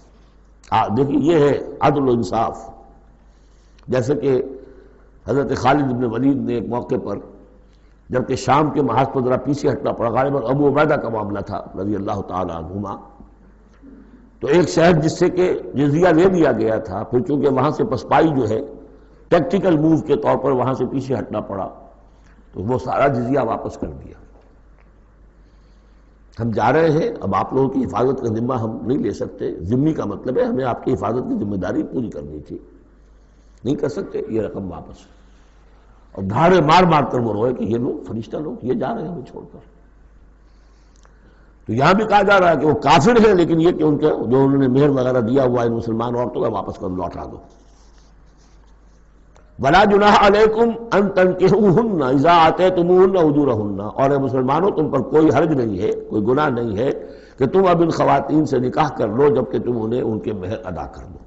دیکھیے یہ ہے عدل و انصاف۔ جیسے کہ حضرت خالد بن ولید نے ایک موقع پر، جبکہ شام کے محاذ پر ذرا پیچھے ہٹنا پڑا، غالباً ابو عبیدہ کا معاملہ تھا رضی اللہ تعالی عنہما، تو ایک شہر جس سے کہ جزیہ لے لیا گیا تھا، پھر چونکہ وہاں سے پسپائی جو ہے ٹیکٹیکل موو کے طور پر وہاں سے پیچھے ہٹنا پڑا، تو وہ سارا جزیہ واپس کر دیا۔ ہم جا رہے ہیں، اب آپ لوگوں کی حفاظت کا ذمہ ہم نہیں لے سکتے، ذمہ کا مطلب ہے ہمیں آپ کی حفاظت کی ذمہ داری پوری کرنی تھی، نہیں کر سکتے، یہ رقم واپس۔ اور دھاڑے مار مار کر وہ روئے کہ یہ لوگ فرشتہ لوگ یہ جا رہے ہیں ہمیں چھوڑ کر۔ تو یہاں بھی کہا جا رہا ہے کہ وہ کافر ہیں، لیکن یہ کہ ان کے جو انہوں نے مہر وغیرہ دیا ہوا ہے مسلمان عورتوں کا، واپس کر لوٹا دو۔ وَلَا جُنَاحَ عَلَيْكُمْ أَن تَنكِحُوهُنَّ إِذَا آتَيْتُمُوهُنَّ أُجُورَهُنَّ، اور اے مسلمانوں تم پر کوئی حرج نہیں ہے، کوئی گناہ نہیں ہے کہ تم اب ان خواتین سے نکاح کر لو جبکہ تم انہیں ان کے مہر ادا کر دو۔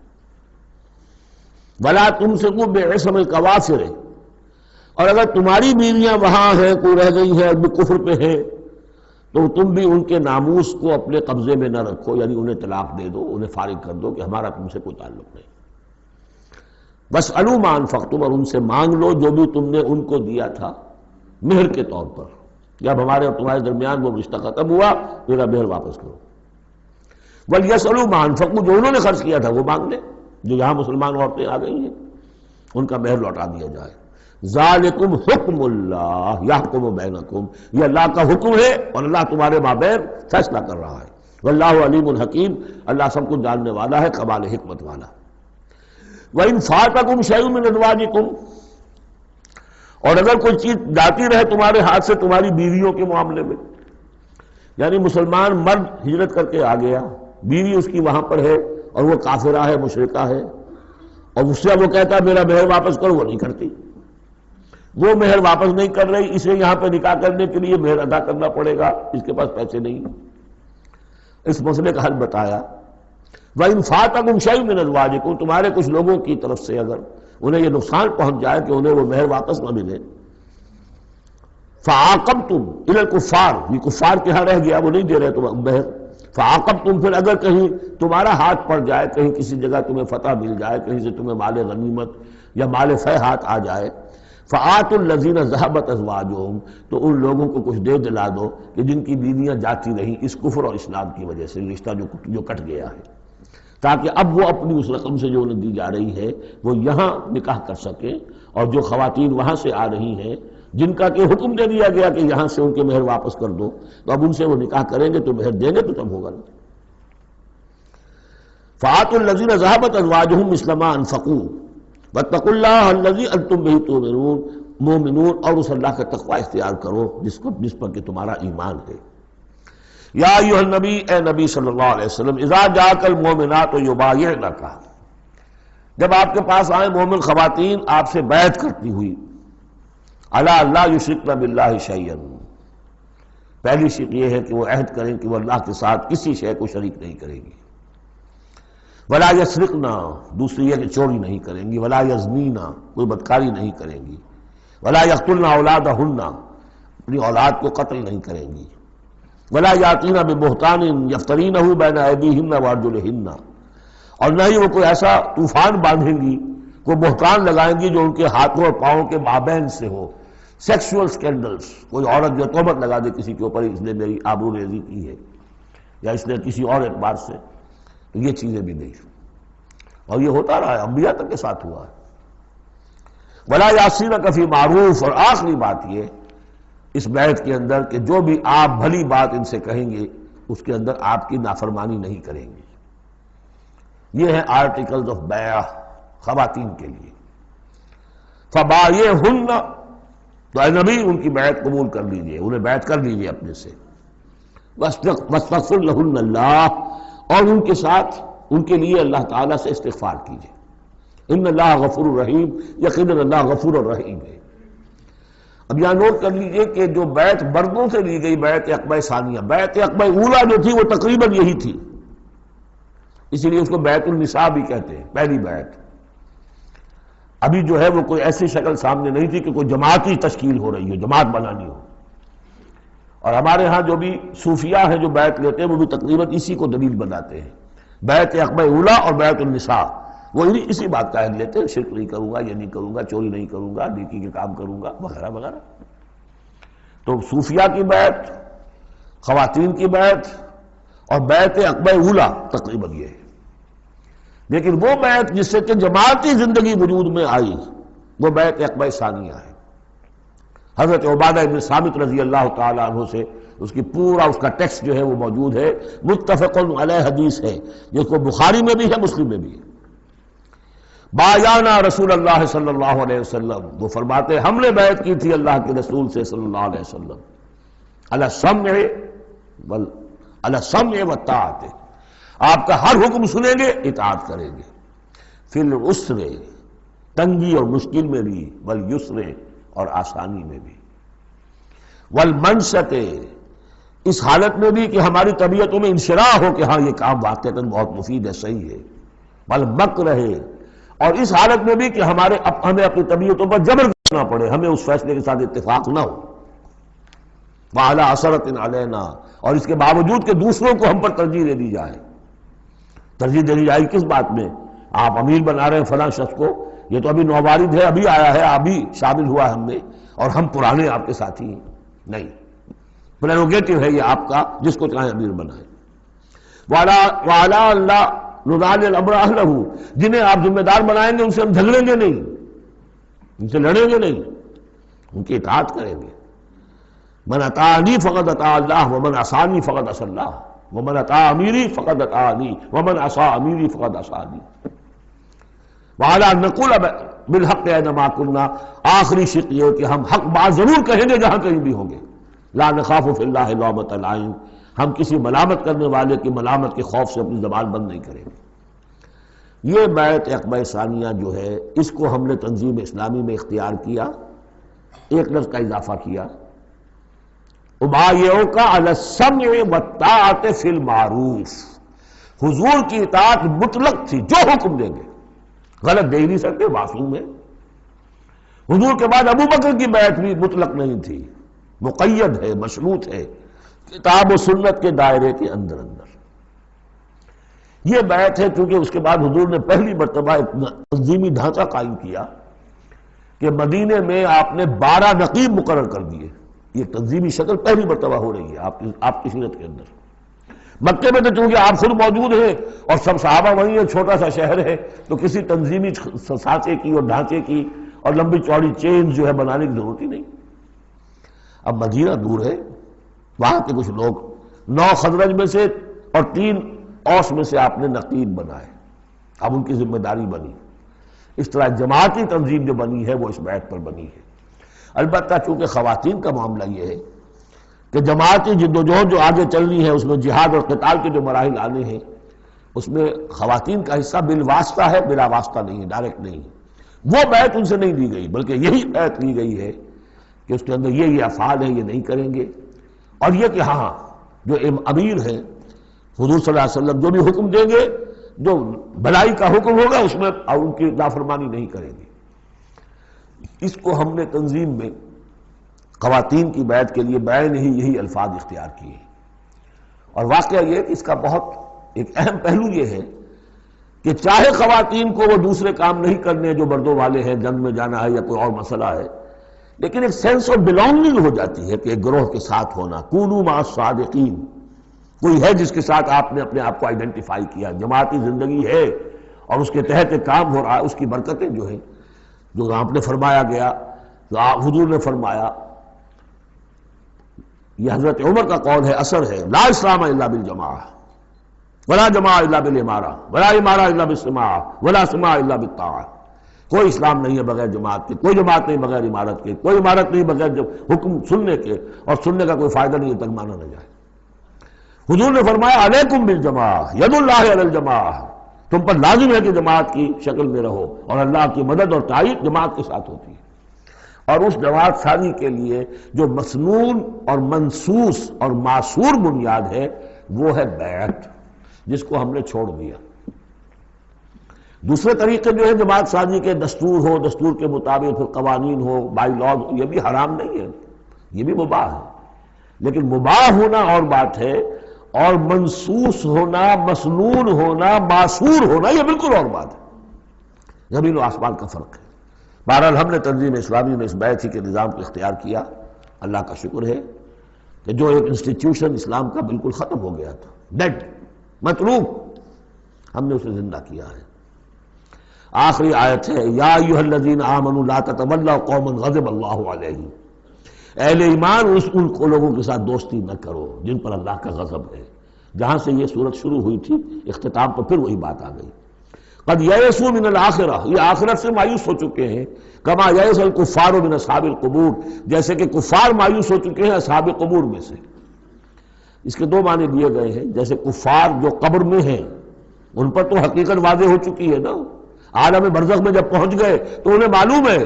وَلَا تُمْسِكُوا بِعِصَمِ الْكَوَافِرِ، اور اگر تمہاری بیویاں وہاں ہیں، کوئی رہ گئی ہیں ابھی کفر پہ ہیں، تو تم بھی ان کے ناموس کو اپنے قبضے میں نہ رکھو، یعنی انہیں طلاق دے دو، انہیں فارغ کر دو کہ ہمارا تم سے کوئی تعلق نہیں۔ وَاسْأَلُوا مَا أَنفَقْتُمْ، اور ان سے مانگ لو جو بھی تم نے ان کو دیا تھا مہر کے طور پر، جب ہمارے اور تمہارے درمیان وہ رشتہ ختم ہوا میرا مہر واپس کرو۔ وَلْيَسْأَلُوا مَا أَنفَقُوا، جو انہوں نے خرچ کیا تھا وہ مانگ لیں، جو یہاں مسلمان عورتیں آ گئی ہیں ان کا مہر لوٹا دیا جائے۔ ذالکم حکم اللہ یحکم بینکم، یہ اللہ کا حکم ہے اور اللہ تمہارے مابین فیصلہ کر رہا ہے۔ واللہ علیم الحکیم، اللہ سب کچھ جاننے والا ہے، کمال حکمت والا۔ وَإِنْ فَاتَكُمْ شَيْءٌ مِّنْ أَزْوَاجِكُمْ، اور اگر کوئی چیز جاتی رہے تمہارے ہاتھ سے تمہاری بیویوں کے معاملے میں، یعنی مسلمان مرد ہجرت کر کے آ گیا، بیوی اس کی وہاں پر ہے اور وہ کافرہ ہے، مشرکہ ہے، اور اس سے وہ کہتا ہے میرا مہر واپس کرو، وہ نہیں کرتی، وہ مہر واپس نہیں کر رہی، اسے یہاں پہ نکاح کرنے کے لیے مہر ادا کرنا پڑے گا، اس کے پاس پیسے نہیں۔ اس مسئلے کا حل بتایا۔ وَإِنْ فَاتَكُمْ شَيْءٌ مِّنْ أَزْوَاجِكُمْ، تمہارے کچھ لوگوں کی طرف سے اگر انہیں یہ نقصان پہنچ جائے کہ انہیں وہ مہر واپس نہ ملے، فَعَاقَبْتُمْ إِلَى الْكُفَّارِ، یہ کفار کے ہاں رہ گیا، وہ نہیں دے رہے تم مہر، فَعَاقَبْتُمْ، پھر اگر کہیں تمہارا ہاتھ پڑ جائے، کہیں کسی جگہ تمہیں فتح مل جائے، کہیں سے تمہیں مال غنیمت یا مال فہ ہاتھ آ جائے، فَآتُوا الَّذِينَ ذَهَبَتْ أَزْوَاجُهُمْ، تو ان لوگوں کو کچھ دے دلا دو کہ جن کی بیویاں جاتی رہیں اس کفر اور اسلام کی وجہ سے، رشتہ جو کٹ گیا ہے، تاکہ اب وہ اپنی اس رقم سے جو انہیں دی جا رہی ہے وہ یہاں نکاح کر سکیں، اور جو خواتین وہاں سے آ رہی ہیں جن کا کہ حکم دے دیا گیا کہ یہاں سے ان کے مہر واپس کر دو، تو اب ان سے وہ نکاح کریں گے تو مہر دیں گے تو تب ہوگا نا۔ فَآتُوا الَّذِينَ ذَهَبَتْ أَزْوَاجُهُمْ مِثْلَ مَا أَنفَقُوا وَاتَّقُوا اللَّهَ الَّذِي أَنتُم بِهِ مؤمنون، اور اس اللہ کا تقوی اختیار کرو جس پر کہ تمہارا ایمان ہے۔ یا ایھا النبی، اے نبی صلی اللہ علیہ وسلم، اذا جاءک المؤمنات یبایعنک، جب آپ کے پاس آئیں مومن خواتین آپ سے بیعت کرتی ہوئی، الا لا یشرکن باللہ شیئا، پہلی شرط یہ ہے کہ وہ عہد کریں کہ وہ اللہ کے ساتھ کسی شے کو شریک نہیں کریں گی، ولا یسرقن، دوسری یہ کہ چوری نہیں کریں گی، ولا یزنین، کوئی بدکاری نہیں کریں گی، ولا یقتلن اولادہن، اپنی اولاد کو قتل نہیں کریں گی، ولا یاتین ببہتان یفترینہ بین ایدیہن وارجلہن، اور نہ ہی وہ کوئی ایسا طوفان باندھیں گی، کوئی بہتان لگائیں گی جو ان کے ہاتھوں اور پاؤں کے مابین سے ہو، سیکشول سکینڈلز، کوئی عورت جو تہمت لگا دے کسی کے اوپر اس نے میری آبرو ریزی کی ہے یا اس نے کسی اور اعتبار سے، تو یہ چیزیں بھی نہیں، اور یہ ہوتا رہا ہے، انبیاء تک کے ساتھ ہوا ہے۔ ولا یعصینک فی معروف، اور آخری بات یہ اس بیعت کے اندر کہ جو بھی آپ بھلی بات ان سے کہیں گے اس کے اندر آپ کی نافرمانی نہیں کریں گے۔ یہ ہے آرٹیکلز آف بیع خواتین کے لیے۔ فبایعہن، تو اے نبی ان کی بیعت قبول کر لیجئے، انہیں بیعت کر لیجئے اپنے سے، واستغفر لہن اللہ، اور ان کے ساتھ ان کے لیے اللہ تعالیٰ سے استغفار کیجئے، ان اللہ غفور الرحیم، یقیناً اللہ غفور الرحیم ہے۔ اب یہاں نوٹ کر لیجئے کہ جو بیعت مردوں سے لی گئی بیعت عقبہ ثانیہ، بیعت عقبہ اولیٰ جو تھی وہ تقریباً یہی تھی، اسی لیے اس کو بیعت النساء بھی کہتے ہیں، پہلی بیعت۔ ابھی جو ہے وہ کوئی ایسی شکل سامنے نہیں تھی کہ کوئی جماعتی تشکیل ہو رہی ہو، جماعت بنانی ہو، اور ہمارے ہاں جو بھی صوفیاء ہیں جو بیعت لیتے ہیں وہ بھی تقریباً اسی کو دلیل بناتے ہیں، بیعت عقبہ اولیٰ اور بیعت النساء، وہ اسی بات کا عہد لیتے ہیں، شرک نہیں کروں گا، یہ نہیں کروں گا، چوری نہیں کروں گا، نیکی کے کام کروں گا، وغیرہ وغیرہ۔ تو صوفیاء کی بیعت، خواتین کی بیعت اور بیعت عقبہ اولیٰ تقریباً یہ ہے۔ لیکن وہ بیعت جس سے کہ جماعتی زندگی وجود میں آئی وہ بیعت عقبہ ثانیہ ہے۔ حضرت عبادہ بن صامت رضی اللہ تعالیٰ عنہ سے اس کی پورا اس کا ٹیکسٹ جو ہے وہ موجود ہے، متفق علیہ حدیث ہے، جس کو بخاری میں بھی ہے، مسلم میں بھی ہے۔ بایعنا رسول اللہ صلی اللہ علیہ وسلم، وہ فرماتے ہم نے بیعت کی تھی اللہ کے رسول سے صلی اللہ علیہ وسلم، علی السمع والطاعت، آپ کا ہر حکم سنیں گے، اطاعت کریں گے، فی العسر، تنگی اور مشکل میں بھی، والیسر، اور آسانی میں بھی، والمنشط، اس حالت میں بھی کہ ہماری طبیعتوں میں انشراح ہو کہ ہاں یہ کام واقعتاً بہت مفید ہے، صحیح ہے، والمکرہ، اور اس حالت میں بھی کہ ہمیں اپنی طبیعتوں پر جبر کرنا پڑے، ہمیں اس فیصلے کے ساتھ اتفاق نہ ہو، وعلی اثرۃ علینا، اور اس کے باوجود کہ دوسروں کو ہم پر ترجیح دے دی جائے۔ ترجیح دے دی جائے کس بات میں؟ آپ امیر بنا رہے ہیں فلاں شخص کو، یہ تو ابھی نووارد ہے، ابھی آیا ہے، ابھی شامل ہوا ہم میں، اور ہم پرانے آپ کے ساتھی ہیں؟ نہیں، پریروگیٹو ہے یہ آپ کا، جس کو چاہیں امیر بنائیں۔ وَعَلَىٰ اللَّهِ نُنَازِلُ الْأَمْرَ أَهْلَهُ، جنہیں آپ ذمہ دار بنائیں گے ان سے ہم جھگڑیں گے نہیں، ان سے لڑیں گے نہیں، ان کی اطاعت کریں گے۔ من اطاعنی فقد اطاع اللہ ومن عصانی فقد عصى اللہ ومن اطاع امیری فقد اطاعنی ومن عصى امیری فقد عصانی۔ وعلیٰ نقول بالحق اینما کنا، آخری شق یہ کہ ہم حق بات ضرور کہیں گے جہاں کہیں بھی ہوں گے۔ لا نخاف فی اللہ لومۃ لائم، ہم کسی ملامت کرنے والے کی ملامت کے خوف سے اپنی زبان بند نہیں کریں گے۔ یہ بیعت عقبہ ثانیہ جو ہے، اس کو ہم نے تنظیم اسلامی میں اختیار کیا، ایک لفظ کا اضافہ کیا، ابایعک علی السمع والطاعۃ فی المعروف، حضور کی اطاعت مطلق تھی، جو حکم دیں گے، غلط دے ہی نہیں سکتے، معصوم ہے۔ حضور کے بعد ابو بکر کی بیعت بھی مطلق نہیں تھی، مقید ہے، مشروط ہے، کتاب و سنت کے دائرے کے اندر یہ بیعت ہے، کیونکہ اس کے بعد حضور نے پہلی مرتبہ ایک تنظیمی ڈھانچہ قائم کیا کہ مدینے میں آپ نے 12 نقیب مقرر کر دیے۔ یہ تنظیمی شکل پہلی مرتبہ ہو رہی ہے آپ کی سیرت کے اندر۔ مکے میں تو چونکہ آپ خود موجود ہیں اور سب صحابہ وہیں ہیں، چھوٹا سا شہر ہے، تو کسی تنظیمی سانچے کی اور ڈھانچے کی اور لمبی چوڑی چین جو ہے بنانے کی ضرورت ہی نہیں۔ اب مدینہ دور ہے، وہاں کے کچھ لوگ 9 خزرج میں سے اور 3 اوس میں سے آپ نے نقیب بنائے، اب ان کی ذمہ داری بنی۔ اس طرح جماعتی تنظیم جو بنی ہے وہ اس بیعت پر بنی ہے۔ البتہ چونکہ خواتین کا معاملہ یہ ہے کہ جماعتی جدوجہد جو آگے چلنی ہے، اس میں جہاد اور قتال کے جو مراحل آنے ہیں، اس میں خواتین کا حصہ بالواسطہ ہے، بلا واسطہ نہیں ہے، ڈائریکٹ نہیں ہے۔ وہ بیعت ان سے نہیں دی گئی، بلکہ یہی بیعت لی گئی ہے کہ اس کے اندر یہ افعال ہیں، یہ نہیں کریں گے، اور یہ کہ ہاں جو امیر ہیں حضور صلی اللہ علیہ وسلم جو بھی حکم دیں گے، جو بھلائی کا حکم ہوگا اس میں ان کی نافرمانی نہیں کریں گے۔ اس کو ہم نے تنظیم میں خواتین کی بیعت کے لیے بعین ہی یہی الفاظ اختیار کیے، اور واقعہ یہ کہ اس کا بہت ایک اہم پہلو یہ ہے کہ چاہے خواتین کو وہ دوسرے کام نہیں کرنے جو مردوں والے ہیں، جنگ میں جانا ہے یا کوئی اور مسئلہ ہے، لیکن ایک سینس آف بلانگنگ ہو جاتی ہے کہ ایک گروہ کے ساتھ ہونا، کونوا مع الصادقین، کوئی ہے جس کے ساتھ آپ نے اپنے آپ کو آئیڈینٹیفائی کیا، جماعتی زندگی ہے اور اس کے تحت ایک کام ہو رہا ہے، اس کی برکتیں جو ہیں، جو آپ نے فرمایا گیا، جو حضور نے فرمایا، یہ حضرت عمر کا قول ہے، اثر ہے، لا اسلام الا بالجماعہ ولا جماعہ الا بالامارہ ولا امارہ الا بالسماع ولا سماع الا بالطاعہ۔ کوئی اسلام نہیں ہے بغیر جماعت کے، کوئی جماعت نہیں بغیر عمارت کے، کوئی عمارت نہیں بغیر حکم سننے کے، اور سننے کا کوئی فائدہ نہیں ہے تک مانا نہ جائے۔ حضور نے فرمایا علیکم بالجماعہ ید اللہ علی الجماعہ، تم پر لازم ہے کہ جماعت کی شکل میں رہو، اور اللہ کی مدد اور تائید جماعت کے ساتھ ہوتی ہے۔ اور اس جماعت سازی کے لیے جو مسنون اور منسوس اور معصور بنیاد ہے وہ ہے بیعت، جس کو ہم نے چھوڑ دیا۔ دوسرے طریقے جو ہے جماعت سازی کے، دستور ہو، دستور کے مطابق پھر قوانین ہو، بائی لاز ہو، یہ بھی حرام نہیں ہے، یہ بھی مباح ہے، لیکن مباح ہونا اور بات ہے، اور منسوس ہونا، مسنون ہونا، معصور ہونا یہ بالکل اور بات ہے، زمین و آسمان کا فرق ہے۔ بہرحال ہم نے تنظیم اسلامی میں اس بیعت ہی کے نظام کو اختیار کیا۔ اللہ کا شکر ہے کہ جو ایک انسٹیٹیوشن اسلام کا بالکل ختم ہو گیا تھا، ڈیڈ، متروک، ہم نے اسے زندہ کیا ہے۔ آخری آیت ہے، یا ایھا الذین آمنوا لا تتولوا قوما غضب اللہ علیہم، اہل ایمان ان کو لوگوں کے ساتھ دوستی نہ کرو جن پر اللہ کا غضب ہے۔ جہاں سے یہ صورت شروع ہوئی تھی، اختتام پر پھر وہی بات آ گئی۔ قد یئسوا من الآخرہ، یہ آخرت سے مایوس ہو چکے ہیں، کما یئس الکفار من اصحاب القبور، جیسے کہ کفار مایوس ہو چکے ہیں اصحاب قبور میں سے۔ اس کے 2 معنی دیے گئے ہیں، جیسے کفار جو قبر میں ہیں ان پر تو حقیقت واضح ہو چکی ہے نا، عالم برزخ میں جب پہنچ گئے تو انہیں معلوم ہے،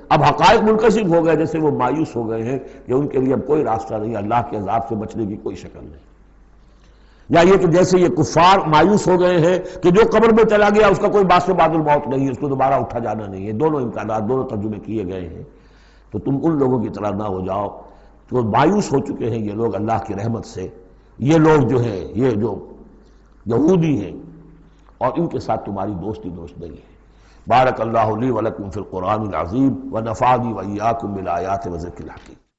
اب حقائق منکشف ہو گئے، جیسے وہ مایوس ہو گئے ہیں کہ ان کے لیے اب کوئی راستہ نہیں، اللہ کے عذاب سے بچنے کی کوئی شکل نہیں۔ یا یہ کہ جیسے یہ کفار مایوس ہو گئے ہیں کہ جو قبر میں چلا گیا اس کا کوئی بعد سے بعد الموت نہیں ہے، اس کو دوبارہ اٹھا جانا نہیں ہے۔ دونوں امکانات، دونوں ترجمے کیے گئے ہیں، تو تم ان لوگوں کی طرح نہ ہو جاؤ جو مایوس ہو چکے ہیں یہ لوگ اللہ کی رحمت سے۔ یہ لوگ جو ہیں، یہ جو یہودی ہیں، اور ان کے ساتھ تمہاری دوستی دوست نہیں ہے۔ بارک اللہ لی ولکم فی القرآن العظیم ونفعنی وإیاکم بالآیات وذکر الحکیم۔